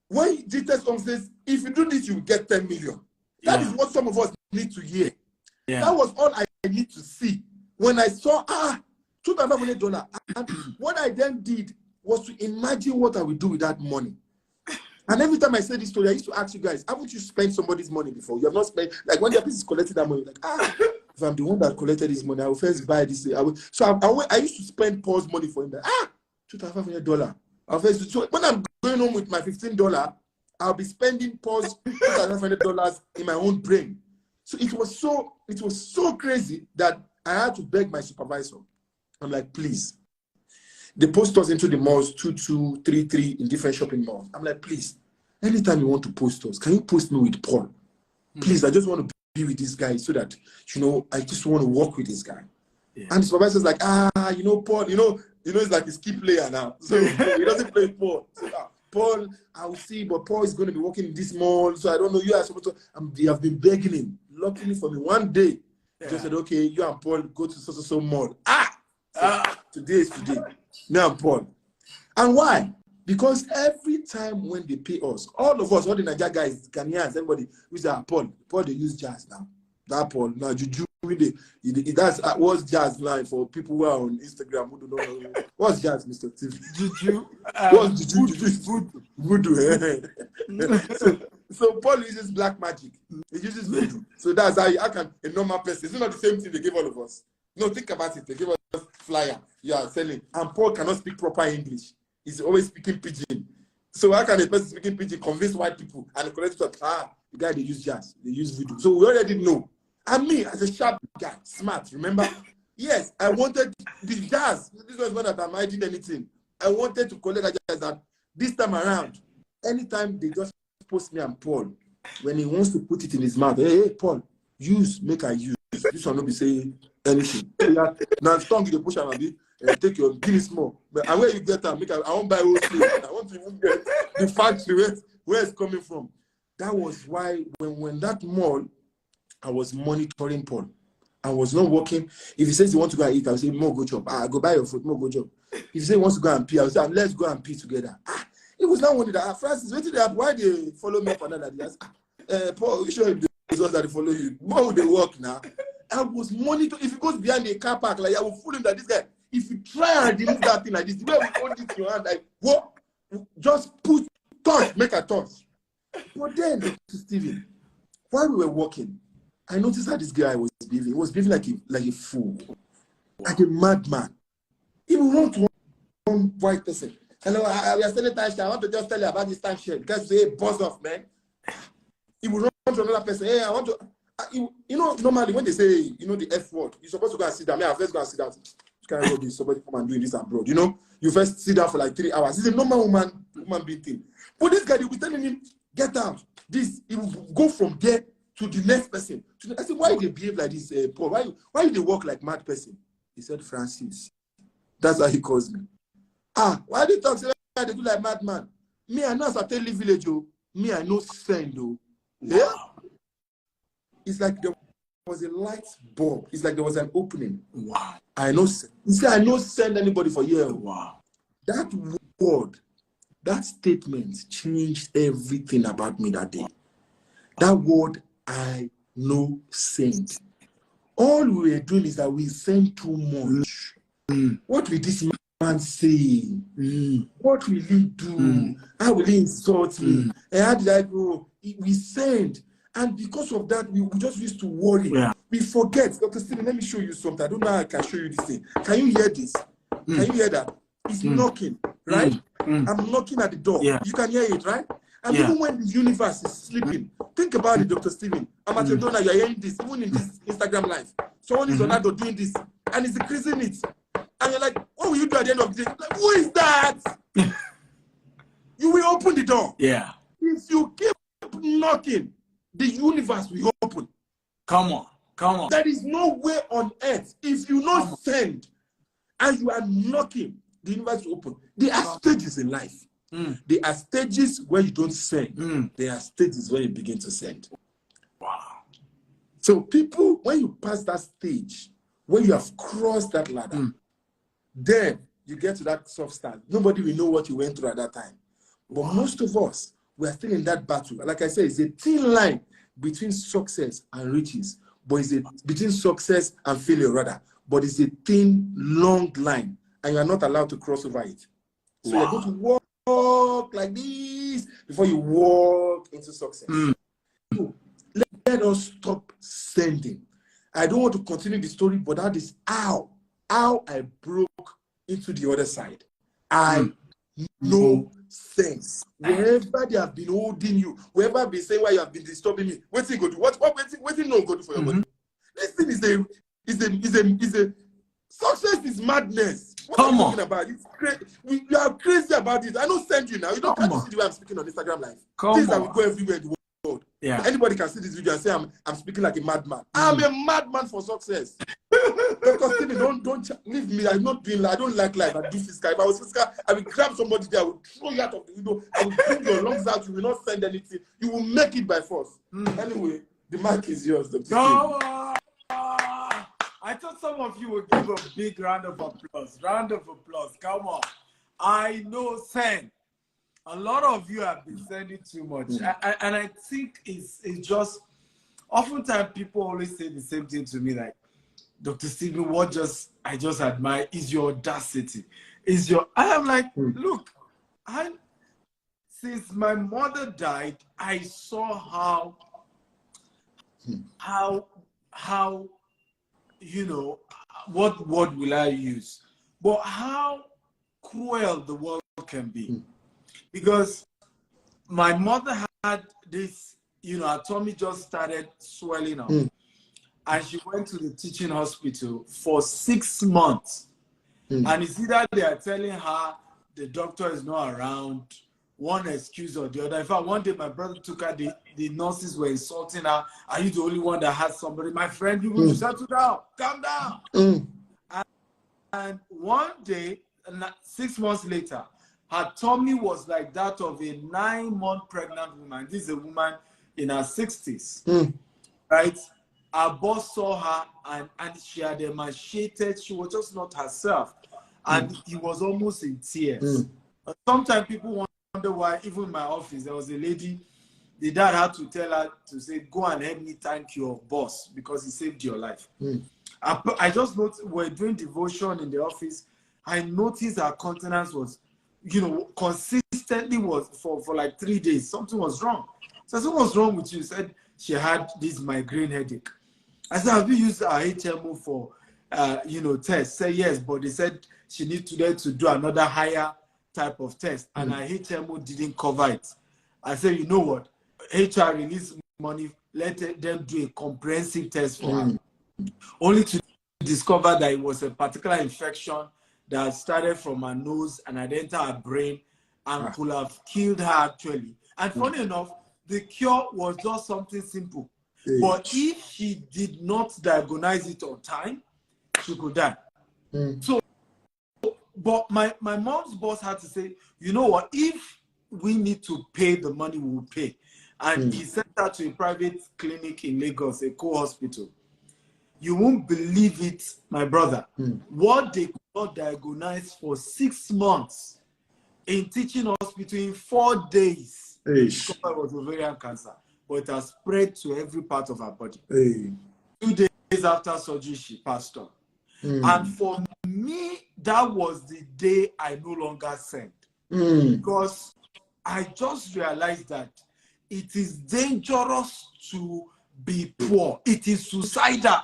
B: when Jesus says, if you do this, you will get 10 million. That is what some of us need to hear. That was all I need to see. When I saw, $2,500. And what I then did was to imagine what I would do with that money. And every time I say this story, I used to ask you guys, haven't you spent somebody's money before? You have not spent, like when the person is collecting that money, like, if I'm the one that collected this money, I will first buy this. I used to spend Paul's money for him. $2,500. So when I'm going home with my $15, I'll be spending Paul's $2,500 in my own brain. So it was so crazy that I had to beg my supervisor. I'm like, please. They post us into the malls, 2, 3, 3 in different shopping malls. I'm like, please, anytime you want to post us, can you post me with Paul? Please, I just want to be with this guy so that, I just want to work with this guy. And the supervisor's like, Paul, it's like his key player now. So he doesn't play Paul. So, Paul, I will see, but Paul is going to be working in this mall. So I don't know, you are supposed to, they have been begging him. Luckily for me, one day, he just said, okay, you and Paul go to so mall. Today is today. Now, Paul. And why? Because every time when they pay us, all of us, all the Nigeria guys, Ghanaians, everybody, we say, Paul, they use jazz now. That Paul, now Juju, that's what's jazz line for people who are on Instagram who do not know. What's jazz, Mr. Steve?
A: Juju.
B: What's Juju? Voodoo. So Paul uses black magic. He uses voodoo. So that's how can a normal person. It's not the same thing they give all of us. No, think about it. They give us flyer. You are selling. And Paul cannot speak proper English. He's always speaking pidgin. So how can a person speaking pidgin convince white people and collect the guy they use jazz, they use voodoo. So we already know. And me, as a sharp guy, smart, remember? Yes, I wanted the jazz. This was not that I'm hiding anything. I wanted to collect that jazz that this time around, anytime they just post me and Paul, when he wants to put it in his mouth, hey, Paul, make I use. This will not be saying anything. Now, tongue you push and take your guinness more. But and where you get that, I won't buy all things. I want to even get the factory where it's coming from. That was why when that mall, I was monitoring Paul. I was not working. If he says he wants to go and eat, I'll say, Mo, go job. I go buy your food, Mo, go job. If he says he wants to go and pee, I'll say, let's go and pee together. It was not only that. Francis, wait till they why they follow me for another day? Paul, you sure the results that they follow you? Why would they work now? I was monitoring. If he goes behind the car park, like I will fool him that this guy, if you try and remove that thing like this, the way we hold it in your hand, like, what? Just put touch, make a touch. But then, Dr. Stephen, while we were walking, I noticed that this guy was behaving. He was behaving like a fool, like a madman. He will run to one white person. Hello, we are selling timeshare. I want to just tell you about this timeshare because they buzz off, man. He will run to another person. Hey, I want to. You know, normally when they say, you know, the F word, you're supposed to go and sit down. Let's go and sit down. Somebody come and doing this abroad. You know, you first sit down for like 3 hours. It's a normal woman being thing. But this guy, they will be telling him, get out. This, he will go from there to the next person. I said, why they behave like this, Paul? Why they walk like mad person? He said, Francis. That's how he calls me. Why they talk they do like madman? Me, I know as I tell the village, me, I know send, yeah? It's like there was a light bulb. It's like there was an opening.
A: Wow.
B: I know. You see, I know send anybody for years.
A: Wow.
B: That word, that statement changed everything about me that day. That word, I know send. All we were doing is that we send too much. What will this man say? What will he do? How will he insult me? And how did I go? We send. And because of that, we just used to worry.
A: Yeah.
B: We forget. Dr. Stephen, let me show you something. I don't know how I can show you this thing. Can you hear this? Can you hear that? It's knocking, right? I'm knocking at the door.
A: Yeah.
B: You can hear it, right? And even when the universe is sleeping, think about it, Dr. Stephen. I'm at your door now, you're hearing this, even in this Instagram live. Someone is on that door doing this, and it's increasing it. And you're like, what will you do at the end of the day? Like, who is that? You will open the door.
A: Yeah.
B: If you keep knocking, the universe will open.
A: Come on. Come on.
B: There is no way on earth. If you not send and you are knocking, the universe will open. There are stages in life. There are stages where you don't send. There are stages where you begin to send.
A: Wow.
B: So people, when you pass that stage, when you have crossed that ladder, then you get to that soft start. Nobody will know what you went through at that time. But most of us, we are still in that battle. Like I said, it's a thin line between success and riches, but it's between success and failure rather. But it's a thin, long line, and you are not allowed to cross over it. So you're going to walk like this before you walk into success. So let us stop sending. I don't want to continue the story, but that is how I broke into the other side. I know sense. Wherever they have been holding you, wherever have been saying why you have been disturbing me, what thing go do? What thing no go do for your body? This thing is a success is madness. What are you talking about? It's crazy. You are crazy about it. I don't send you now. You don't can't see the way I'm speaking on Instagram live. Things that will go everywhere in the world. Yeah. Anybody can see this video and say I'm speaking like a madman. I'm a madman for success. Dr. Stephen, don't leave me. I'm not doing. I don't like life. I do physical. If I was physical, I will grab somebody there. I will throw you out of the window. I will bring your lungs out. You will not send anything. You will make it by force. Anyway, the mic is yours, Dr. Stephen.
A: I thought some of you would give a big round of applause. Round of applause. Come on. I know send. A lot of you have been sending too much. And I think it's just, oftentimes people always say the same thing to me, like, Dr. Stephen, I just admire is your audacity. I am like, look, since my mother died, I saw how you know, what word will I use? But how cruel the world can be. Because my mother had this, you know, her tummy just started swelling up. And she went to the teaching hospital for 6 months. And it's either they are telling her the doctor is not around, one excuse or the other. In fact, one day my brother took her, the nurses were insulting her. Are you the only one that has somebody? My friend, you will settle down, calm down. And one day, 6 months later, her tummy was like that of a 9-month pregnant woman. This is a woman in her 60s, right? our boss saw her and she had emaciated. She was just not herself. And he was almost in tears. Sometimes people wonder why, even in my office, there was a lady, the dad had to tell her to say, go and help me thank your boss because he saved your life. I just noticed, we're doing devotion in the office. I noticed her countenance was, consistently was for like 3 days. Something was wrong. So I said, what's wrong with you? She said she had this migraine headache. I said, have you used our HMO for, tests? Say yes, but they said she needs to do another higher type of test, and our HMO didn't cover it. I said, you know what? HR released money, let them do a comprehensive test for her, only to discover that it was a particular infection that started from her nose and had entered her brain and could have killed her actually. And funny enough, the cure was just something simple. But if she did not diagnose it on time, she could die. So, but my mom's boss had to say, you know what, if we need to pay the money, we will pay. And he sent her to a private clinic in Lagos, a co-hospital. You won't believe it, my brother. What they could not diagnose for 6 months in teaching hospital in 4 days. It was ovarian cancer, but it has spread to every part of her body. 2 days after surgery, she passed on. And for me, that was the day I no longer sent. Because I just realized that it is dangerous to be poor. It is suicidal.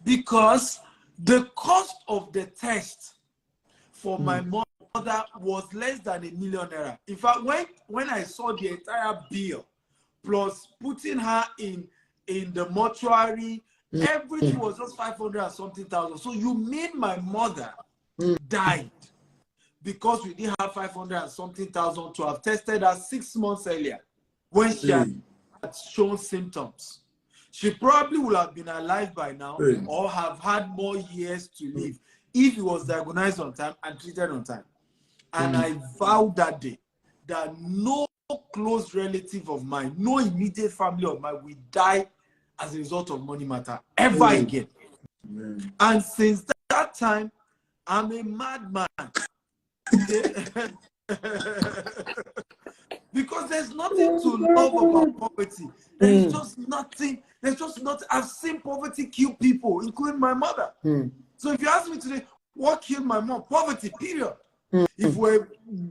A: Because the cost of the test for my mother was less than ₦1 million. In fact, when I saw the entire bill, plus putting her in the mortuary, everything was just 500 and something thousand. So you mean my mother died because we didn't have 500 and something thousand to have tested her 6 months earlier when she had shown symptoms. She probably would have been alive by now or have had more years to live if it was diagnosed on time and treated on time. And I vowed that day that no close relative of mine, no immediate family of mine will die as a result of money matter ever again. And since that time, I'm a madman. Because there's nothing to love about poverty. There's just nothing. There's just not. I've seen poverty kill people, including my mother. So if you ask me today, what killed my mom? Poverty, period. If we're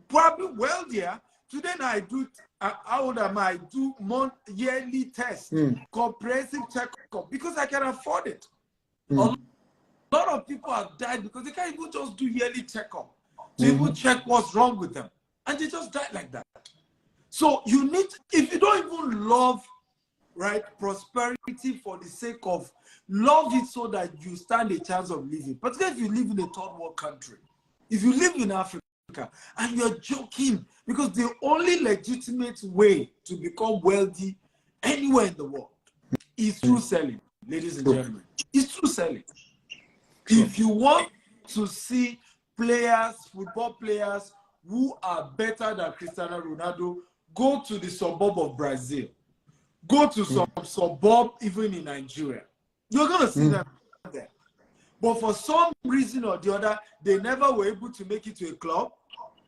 A: probably wealthier, today now I do, how old am I? I do yearly tests, comprehensive checkup, because I can afford it. A lot of people have died because they can't even just do yearly checkup to even check what's wrong with them. And they just died like that. So you need, if you don't even love, right, prosperity for the sake of, love it so that you stand a chance of living. But if you live in a third world country, if you live in Africa and you're joking, because the only legitimate way to become wealthy anywhere in the world is through selling, ladies and gentlemen. It's through selling. If you want to see players, football players who are better than Cristiano Ronaldo, go to the suburb of Brazil. Go to some suburb even in Nigeria. You're going to see them there. But for some reason or the other, they never were able to make it to a club.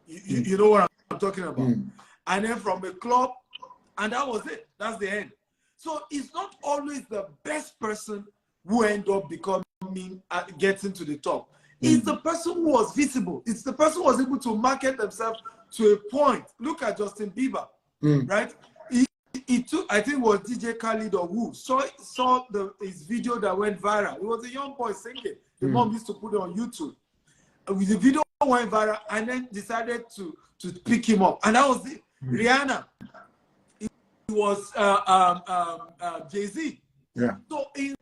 A: You know what I'm talking about. And then from a club, and that was it. That's the end. So it's not always the best person who end up becoming, getting to the top. It's the person who was visible. It's the person who was able to market themselves to a point. Look at Justin Bieber, right? He took, I think it was DJ Khaled or who, saw his video that went viral. It was a young boy singing. The mom used to put it on YouTube. The video went viral and then decided to pick him up. And that was it. Rihanna. It was Jay-Z.
B: Yeah.
A: So in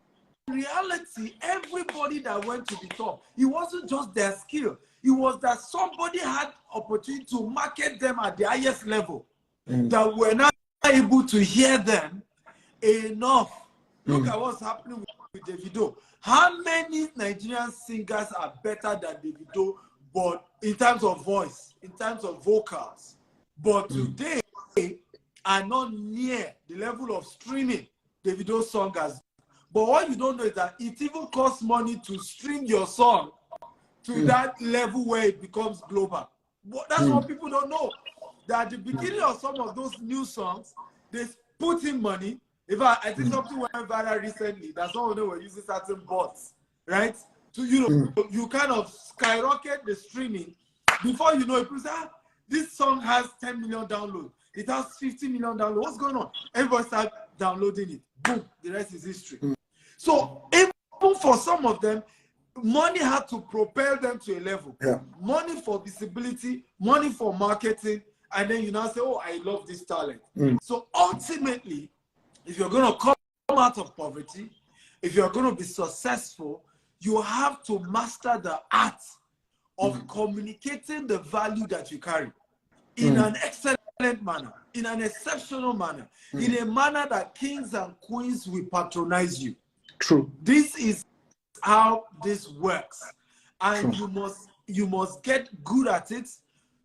A: reality, everybody that went to the top, it wasn't just their skill. It was that somebody had opportunity to market them at the highest level. That were not able to hear them enough. Look at what's happening with Davido. How many Nigerian singers are better than Davido, but in terms of voice, in terms of vocals, but today are not near the level of streaming Davido's song as. But what you don't know is that it even costs money to stream your song to that level where it becomes global. But that's what people don't know. That at the beginning of some of those new songs, they put in money. In fact, I think something went viral recently that some of them were using certain bots, right? So, you kind of skyrocket the streaming. Before you know it, people say, this song has 10 million downloads. It has 50 million downloads. What's going on? Everybody start downloading it. Boom, the rest is history. So even for some of them, money had to propel them to a level. Money for visibility, money for marketing, and then you now say, oh, I love this talent. So ultimately, if you're going to come out of poverty, if you're going to be successful, you have to master the art of communicating the value that you carry in an excellent manner, in an exceptional manner, in a manner that kings and queens will patronize you.
B: True.
A: This is how this works, and you must get good at it.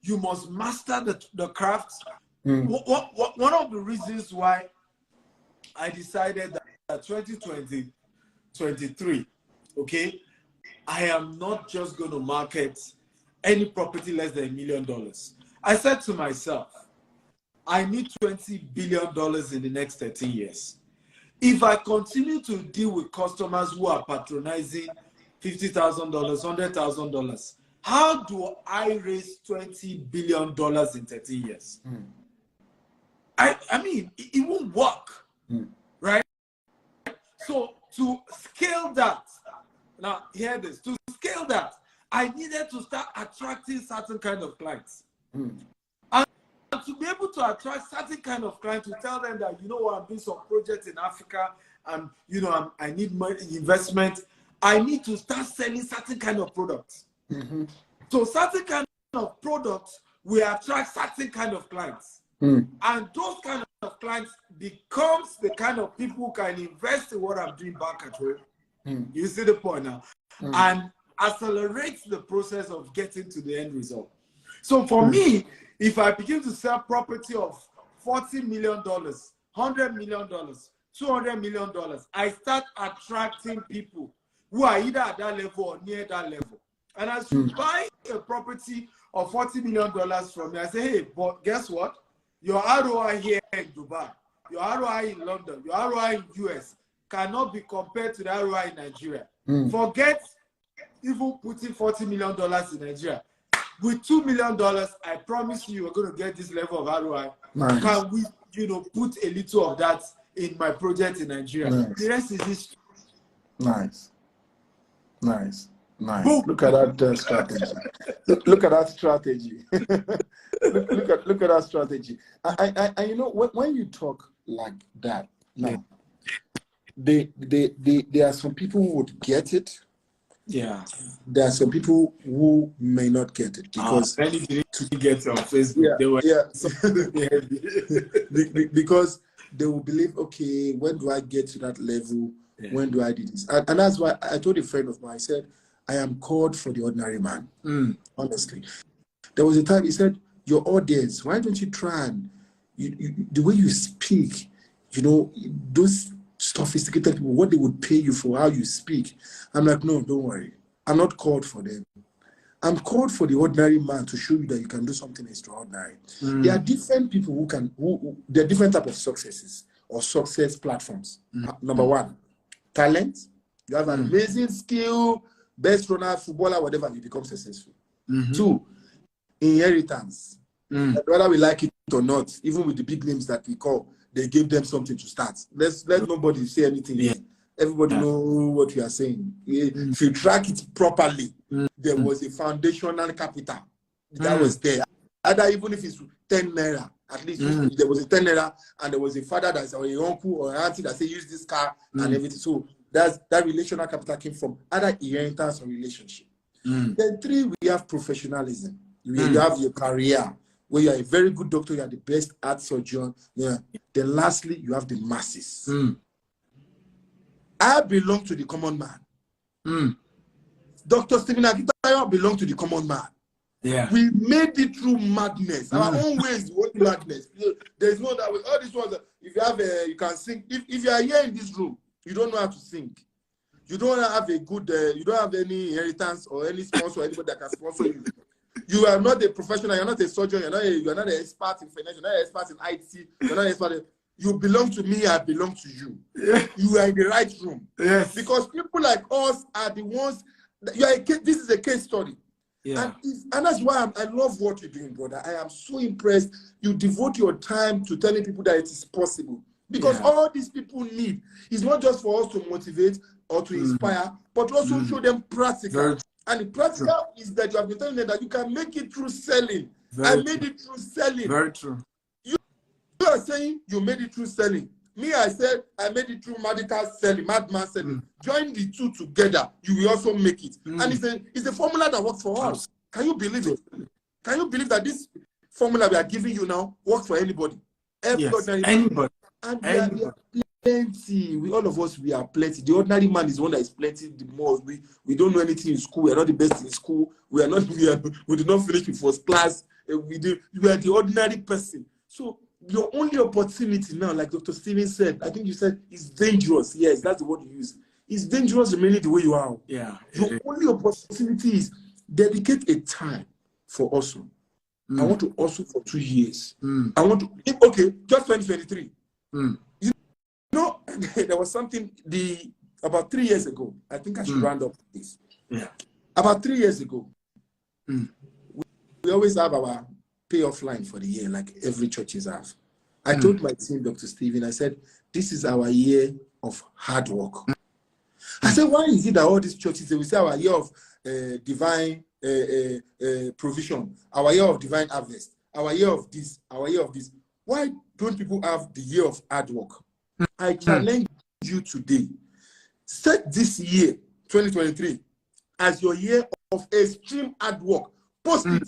A: You must master the craft. One of the reasons why I decided that 2023, okay, I am not just going to market any property less than $1 million. I said to myself, I need $20 billion in the next 13 years. If I continue to deal with customers who are patronizing $50,000, $100,000, how do I raise $20 billion in 13 years? I mean, it won't work, right? So to scale that, now hear this, to scale that, I needed to start attracting certain kind of clients. And to be able to attract certain kind of clients, to tell them that, you know what, I'm doing some projects in Africa, and I need money, investment. I need to start selling certain kind of products. So certain kind of products will attract certain kind of clients. And those kind of clients becomes the kind of people who can invest in what I'm doing back at home. You see the point now? And accelerates the process of getting to the end result. So for me, if I begin to sell property of $40 million, $100 million, $200 million, I start attracting people who are either at that level or near that level. And as you buy a property of $40 million from me, I say, hey, but guess what? Your ROI here in Dubai, your ROI in London, your ROI in US cannot be compared to the ROI in Nigeria. Forget even putting $40 million in Nigeria. With $2 million, I promise you, you're going to get this level of ROI.
B: Nice.
A: Can we, put a little of that in my project in Nigeria?
B: Nice.
A: The rest is history.
B: Nice. Nice. Nice.
A: Boom.
B: Look at that strategy. Look at that strategy. look at that strategy. And when you talk like that, now, there are some people who would get it.
A: Yeah.
B: There are some people who may not get it because
A: to get on Facebook,
B: because they will believe, okay, when do I get to that level? Yeah. When do I do this? And that's why I told a friend of mine, I said, I am called for the ordinary man. Honestly, there was a time he said, your audience, why don't you try and the way you speak, those sophisticated people, what they would pay you for how you speak. I'm like, no, don't worry. I'm not called for them. I'm called for the ordinary man to show you that you can do something extraordinary. There are different people there are different types of successes or success platforms. Number one, talent. You have an amazing skill, best runner, footballer, whatever, you become successful. 2, inheritance. Whether we like it or not, even with the big names that we call, they gave them something to start. Let nobody say anything. Yeah. Everybody know what we are saying. If you track it properly, there was a foundational capital that was there. Either even if it's 10 naira, at least there was a 10 naira, and there was a father or a uncle or an auntie that say use this car and everything. So that relational capital came from either inheritance or relationship. Then 3, we have professionalism. You have your career, where you are a very good doctor, you are the best art surgeon. Yeah. Then lastly, you have the masses. I belong to the common man. Dr. Stephen Akintayo belongs to the common man.
A: Yeah.
B: We made it through madness. Our own ways, what madness. There's no that way. All these ones, if you have you can sing. If you are here in this room, you don't know how to sing. You don't have a good, you don't have any inheritance or any sponsor or anybody that can sponsor you. You are not a professional, you're not a surgeon, you're not an expert in finance, you're not an expert in IT, you're not an expert. You belong to me, I belong to you.
A: Yeah.
B: You are in the right room.
A: Yes.
B: Because people like us are the ones, this is a case study.
A: Yeah.
B: And that's why I love what you're doing, brother. I am so impressed. You devote your time to telling people that it is possible. Because all these people need is not just for us to motivate or to inspire, but also show them practical. And the practical is that you have been telling them that you can make it through selling. I made it through selling.
A: Very true.
B: You are saying you made it through selling. Me, I said I made it through medical selling, madman selling. Join the two together, you will also make it. And it's a formula that works for us. Can you believe it? Can you believe that this formula we are giving you now works for anybody?
A: Anybody.
B: And we are plenty. All of us, we are plenty. The ordinary man is the one that is plenty the most. We don't know anything in school. We are not the best in school. We did not finish with first class. We are the ordinary person. So your only opportunity now, like Dr. Steven said, I think you said, is dangerous. Yes, that's the word you use. It's dangerous remaining the way you are.
A: Yeah.
B: Your only opportunity is dedicate a time for hustle. I want to hustle for 2 years. I want to, okay, just 2023. You know, there was something about 3 years ago. I think I should round up this.
A: Yeah.
B: About 3 years ago, we always have our payoff line for the year, like every churches have. I told my team, Dr. Steven, I said, this is our year of hard work. I said, why is it that all these churches, they will say our year of divine provision, our year of divine harvest, our year of this, our year of this. Why don't people have the year of hard work? I challenge you today. Set this year, 2023, as your year of extreme hard work. Post it.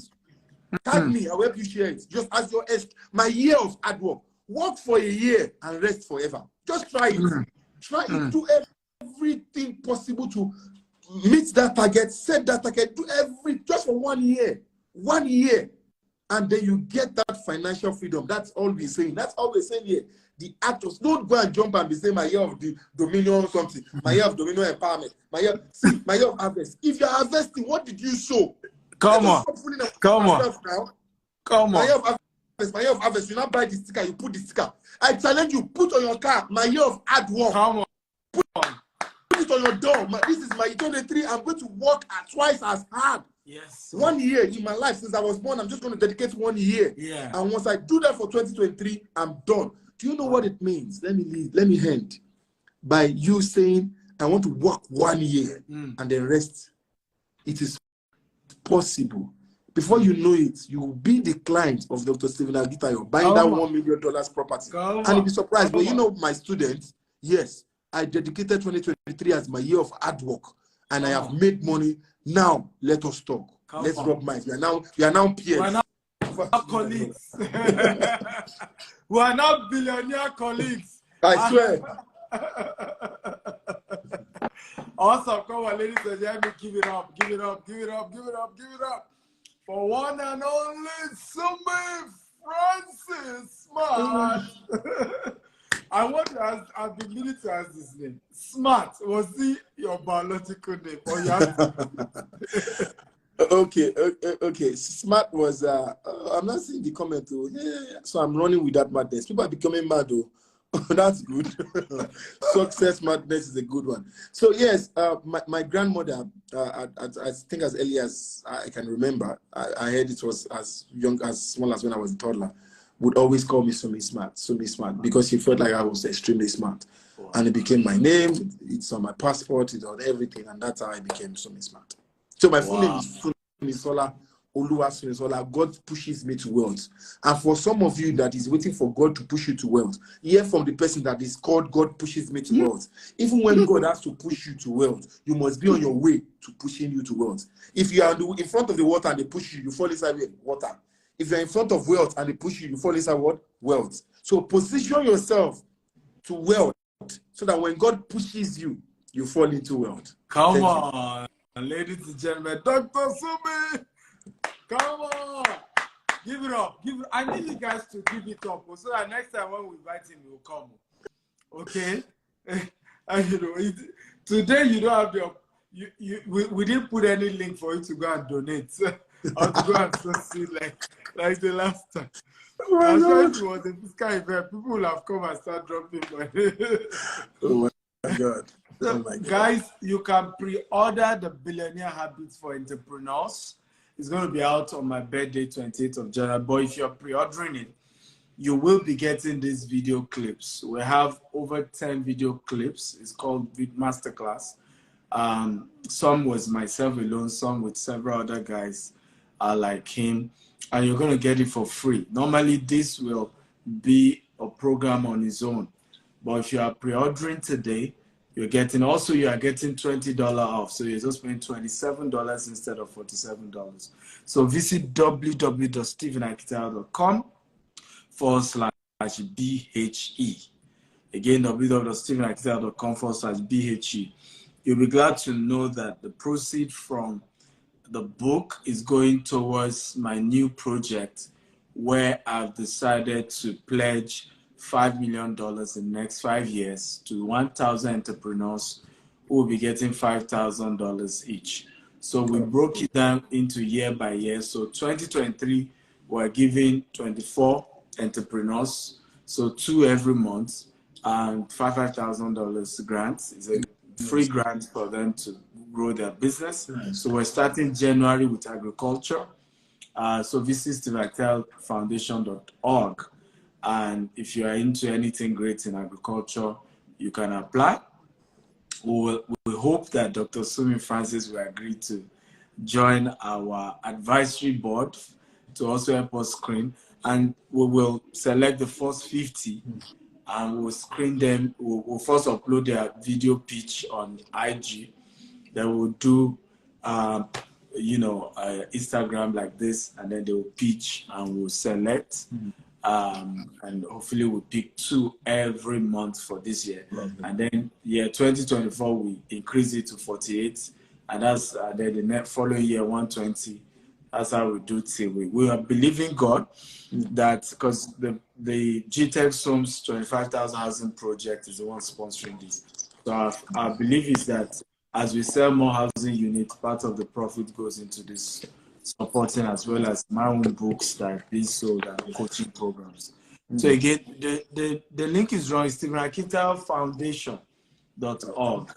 B: Tag me, I'll help you share it. Just as my year of hard work. Work for a year and rest forever. Just try it. Try it. Do everything possible to meet that target, set that target, do just for 1 year. 1 year. And then you get that financial freedom. That's all we're saying. That's all we're saying here. The actors, don't go and jump and be saying my year of the dominion or something, my year of dominion empowerment, my year of harvest. If you're harvesting, what did you sow?
A: Come on.
B: My year of harvest, you not buy the sticker, you put the sticker. I challenge you, put on your car, my year of hard work.
A: Come on.
B: Put it on your door. This is my 23. I'm going to work twice as hard.
A: Yes.
B: 1 year in my life since I was born, I'm just going to dedicate 1 year.
A: Yeah.
B: And once I do that for 2023, I'm done. Do you know what it means? Let me end by you saying, I want to work 1 year and then rest. It is possible. Before you know it, you will be the client of Dr. Akintayo buying that $1 million property. And you'll be surprised. But you know, my students, yes, I dedicated 2023 as my year of hard work. And I have made money. Now, let us talk. Let's rub minds. We are now peers.
A: We are now colleagues. We are now billionaire colleagues.
B: I swear.
A: Awesome. Come on, ladies and gentlemen, give it up, give it up, give it up, give it up, give it up. For one and only Sumi Francis Smart. I want to ask, I've been meaning to ask this name. Smart, was he your biological name? Or you have to...
B: Okay. Smart was, I'm not seeing the comment though. Yeah, so I'm running with that madness. People are becoming mad though. That's good. Success madness is a good one. So yes, my grandmother, I think as early as I can remember, I heard it was as small as when I was a toddler, would always call me Sumi Smart, because she felt like I was extremely smart. Wow. And it became my name, it's on my passport, it's on everything, and that's how I became Sumi Smart. So my full name is Sumisola Oluwa Sumisola. God pushes me to wealth. And for some of you that is waiting for God to push you to wealth, hear from the person that is called God pushes me to wealth. Even when God has to push you to wealth, you must be on your way to pushing you to wealth. If you are in front of the water and they push you, you fall inside water. If you're in front of wealth and they push you, you fall inside what? Wealth. So position yourself to wealth so that when God pushes you, you fall into wealth.
A: Come on, ladies and gentlemen, Dr. Sumi Come on. Give it up. I need you guys to give it up so that next time when we invite him, he will come. Okay? And today you don't have the we didn't put any link for you to go and donate or to go and succeed like the last time. I'm sure if it was a fiscal event, people will have come and start dropping money.
B: Oh my God.
A: So, guys, you can pre-order the Billionaire Habits for Entrepreneurs. It's going to be out on my birthday, 28th of January. But if you're pre-ordering it, you will be getting these video clips. We have over 10 video clips. It's called Masterclass. Some was myself alone, some with several other guys like him. And you're going to get it for free. Normally, this will be a program on its own. But if you are pre-ordering today, you are getting $20 off. So you're just paying $27 instead of $47. So visit www.stephenakintayo.com/BHE. Again, www.stephenakintayo.com/BHE. You'll be glad to know that the proceeds from the book is going towards my new project where I've decided to pledge $5 million in the next 5 years to 1,000 entrepreneurs who will be getting $5,000 each. So we broke it down into year by year. So 2023, we're giving 24 entrepreneurs, so 2 every month, and $5,000 grants. It's a free grant for them to grow their business. So we're starting January with agriculture. So visit stephenakintayofoundation.org. And if you are into anything great in agriculture, you can apply. We hope that Dr. Sumi Francis will agree to join our advisory board to also help us screen. And we will select the first 50 and we'll screen them. We'll first upload their video pitch on IG. Then we'll do, Instagram like this, and then they will pitch and we'll select. And hopefully we'll pick 2 every month for this year. And then 2024 we increase it to 48, and that's then the next following year 120. That's how we do till we are believing God that, because the GTEx Homes 25,000 housing project is the one sponsoring this. So our belief is that as we sell more housing units, part of the profit goes into this supporting, as well as my own books that are being sold and coaching programs. So again, the link is wrong. It's stephenakintayofoundation.org.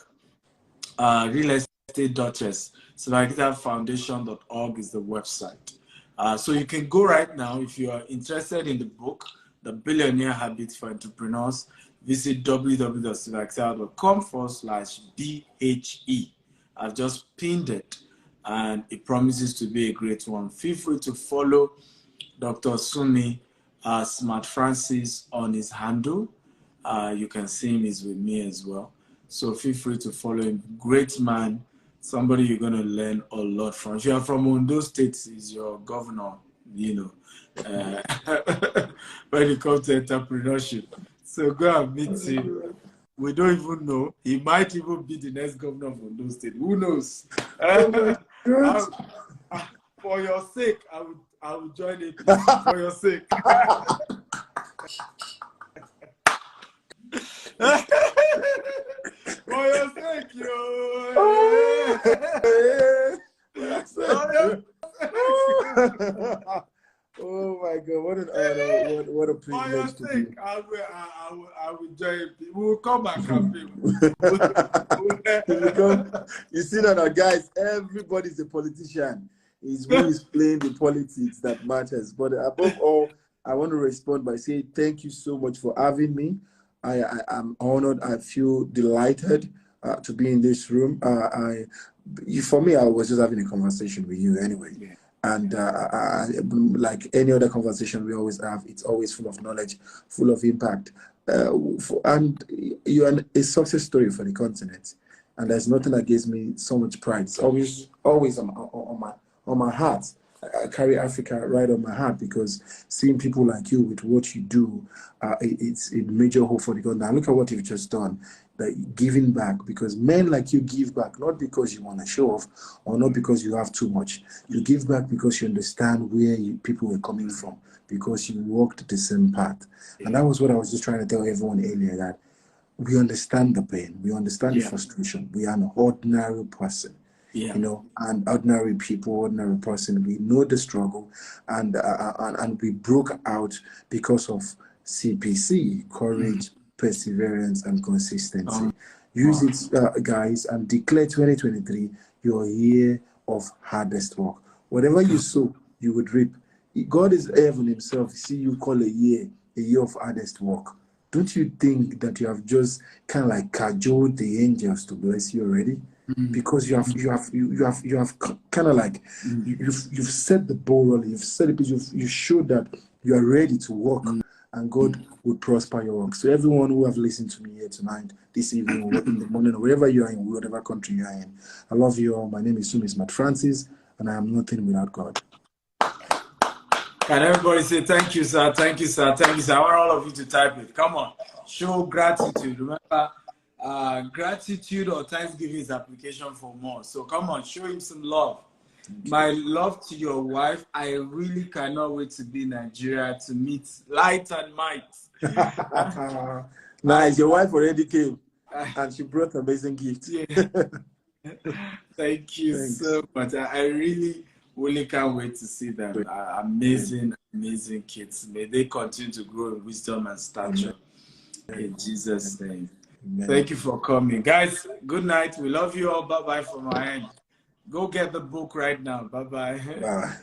A: Real estate Duchess. stephenakintayofoundation.org is the website. So you can go right now if you are interested in the book, The Billionaire Habits for Entrepreneurs. Visit www.stephenakintayo.com/BHE. I've just pinned it, and it promises to be a great one. Feel free to follow Dr. Sumi Smart Francis on his handle. You can see him, he's with me as well. So feel free to follow him. Great man, somebody you're going to learn a lot from. If you are from Ondo State, he's your governor, when it comes to entrepreneurship. So go and meet him. We don't even know. He might even be the next governor of Ondo State. Who knows? For your sake, I will join it. For your sake. For your sake, yo.
B: Oh my God! What an honor! What a privilege to be.
A: I will join. We will come back campaign.
B: You see that, guys? Everybody's a politician. It's who is playing the politics that matters. But above all, I want to respond by saying thank you so much for having me. I'm honored. I feel delighted to be in this room. For me, I was just having a conversation with you anyway. Yeah. And like any other conversation we always have, it's always full of knowledge, full of impact. And you're a success story for the continent. And there's nothing that gives me so much pride. It's always on my heart I carry Africa right on my heart, because seeing people like you with what you do, it's a major hope for the country. Now look at what you've just done, like giving back, because men like you give back, not because you want to show off or not because you have too much. You give back because you understand where people were coming from, because you walked the same path. And that was what I was just trying to tell everyone earlier, that we understand the pain, we understand the frustration. We are an ordinary person, you know, and ordinary people, ordinary person. We know the struggle, and we broke out because of CPC, courage, perseverance, and consistency. Use it, guys, and declare 2023 your year of hardest work. Whatever you sow, you would reap. God is heaven himself. See, you call a year of hardest work. Don't you think that you have just kind of like cajoled the angels to bless you already? Because you have kind of like you've set the ball rolling. You've set it. You showed that you are ready to work, and God will prosper your work. So everyone who have listened to me here tonight, this evening, or in the morning, or wherever you are in, whatever country you are in, I love you all. My name is Sumis Matt Francis, and I am nothing without God.
A: Can everybody say thank you, sir? Thank you, sir. Thank you, sir. I want all of you to type it. Come on. Show gratitude. Remember, gratitude or thanksgiving is application for more. So come on, show him some love. My love to your wife. I really cannot wait to be in Nigeria to meet Light and Might.
B: Nice. Your wife already came, and she brought amazing gifts.
A: Thank you so much. I really can't wait to see them. Amazing kids. May they continue to grow in wisdom and stature. In Jesus' name. Amen. Thank you for coming. Guys, good night. We love you all. Bye-bye from our end. Go get the book right now. Bye-bye. Bye.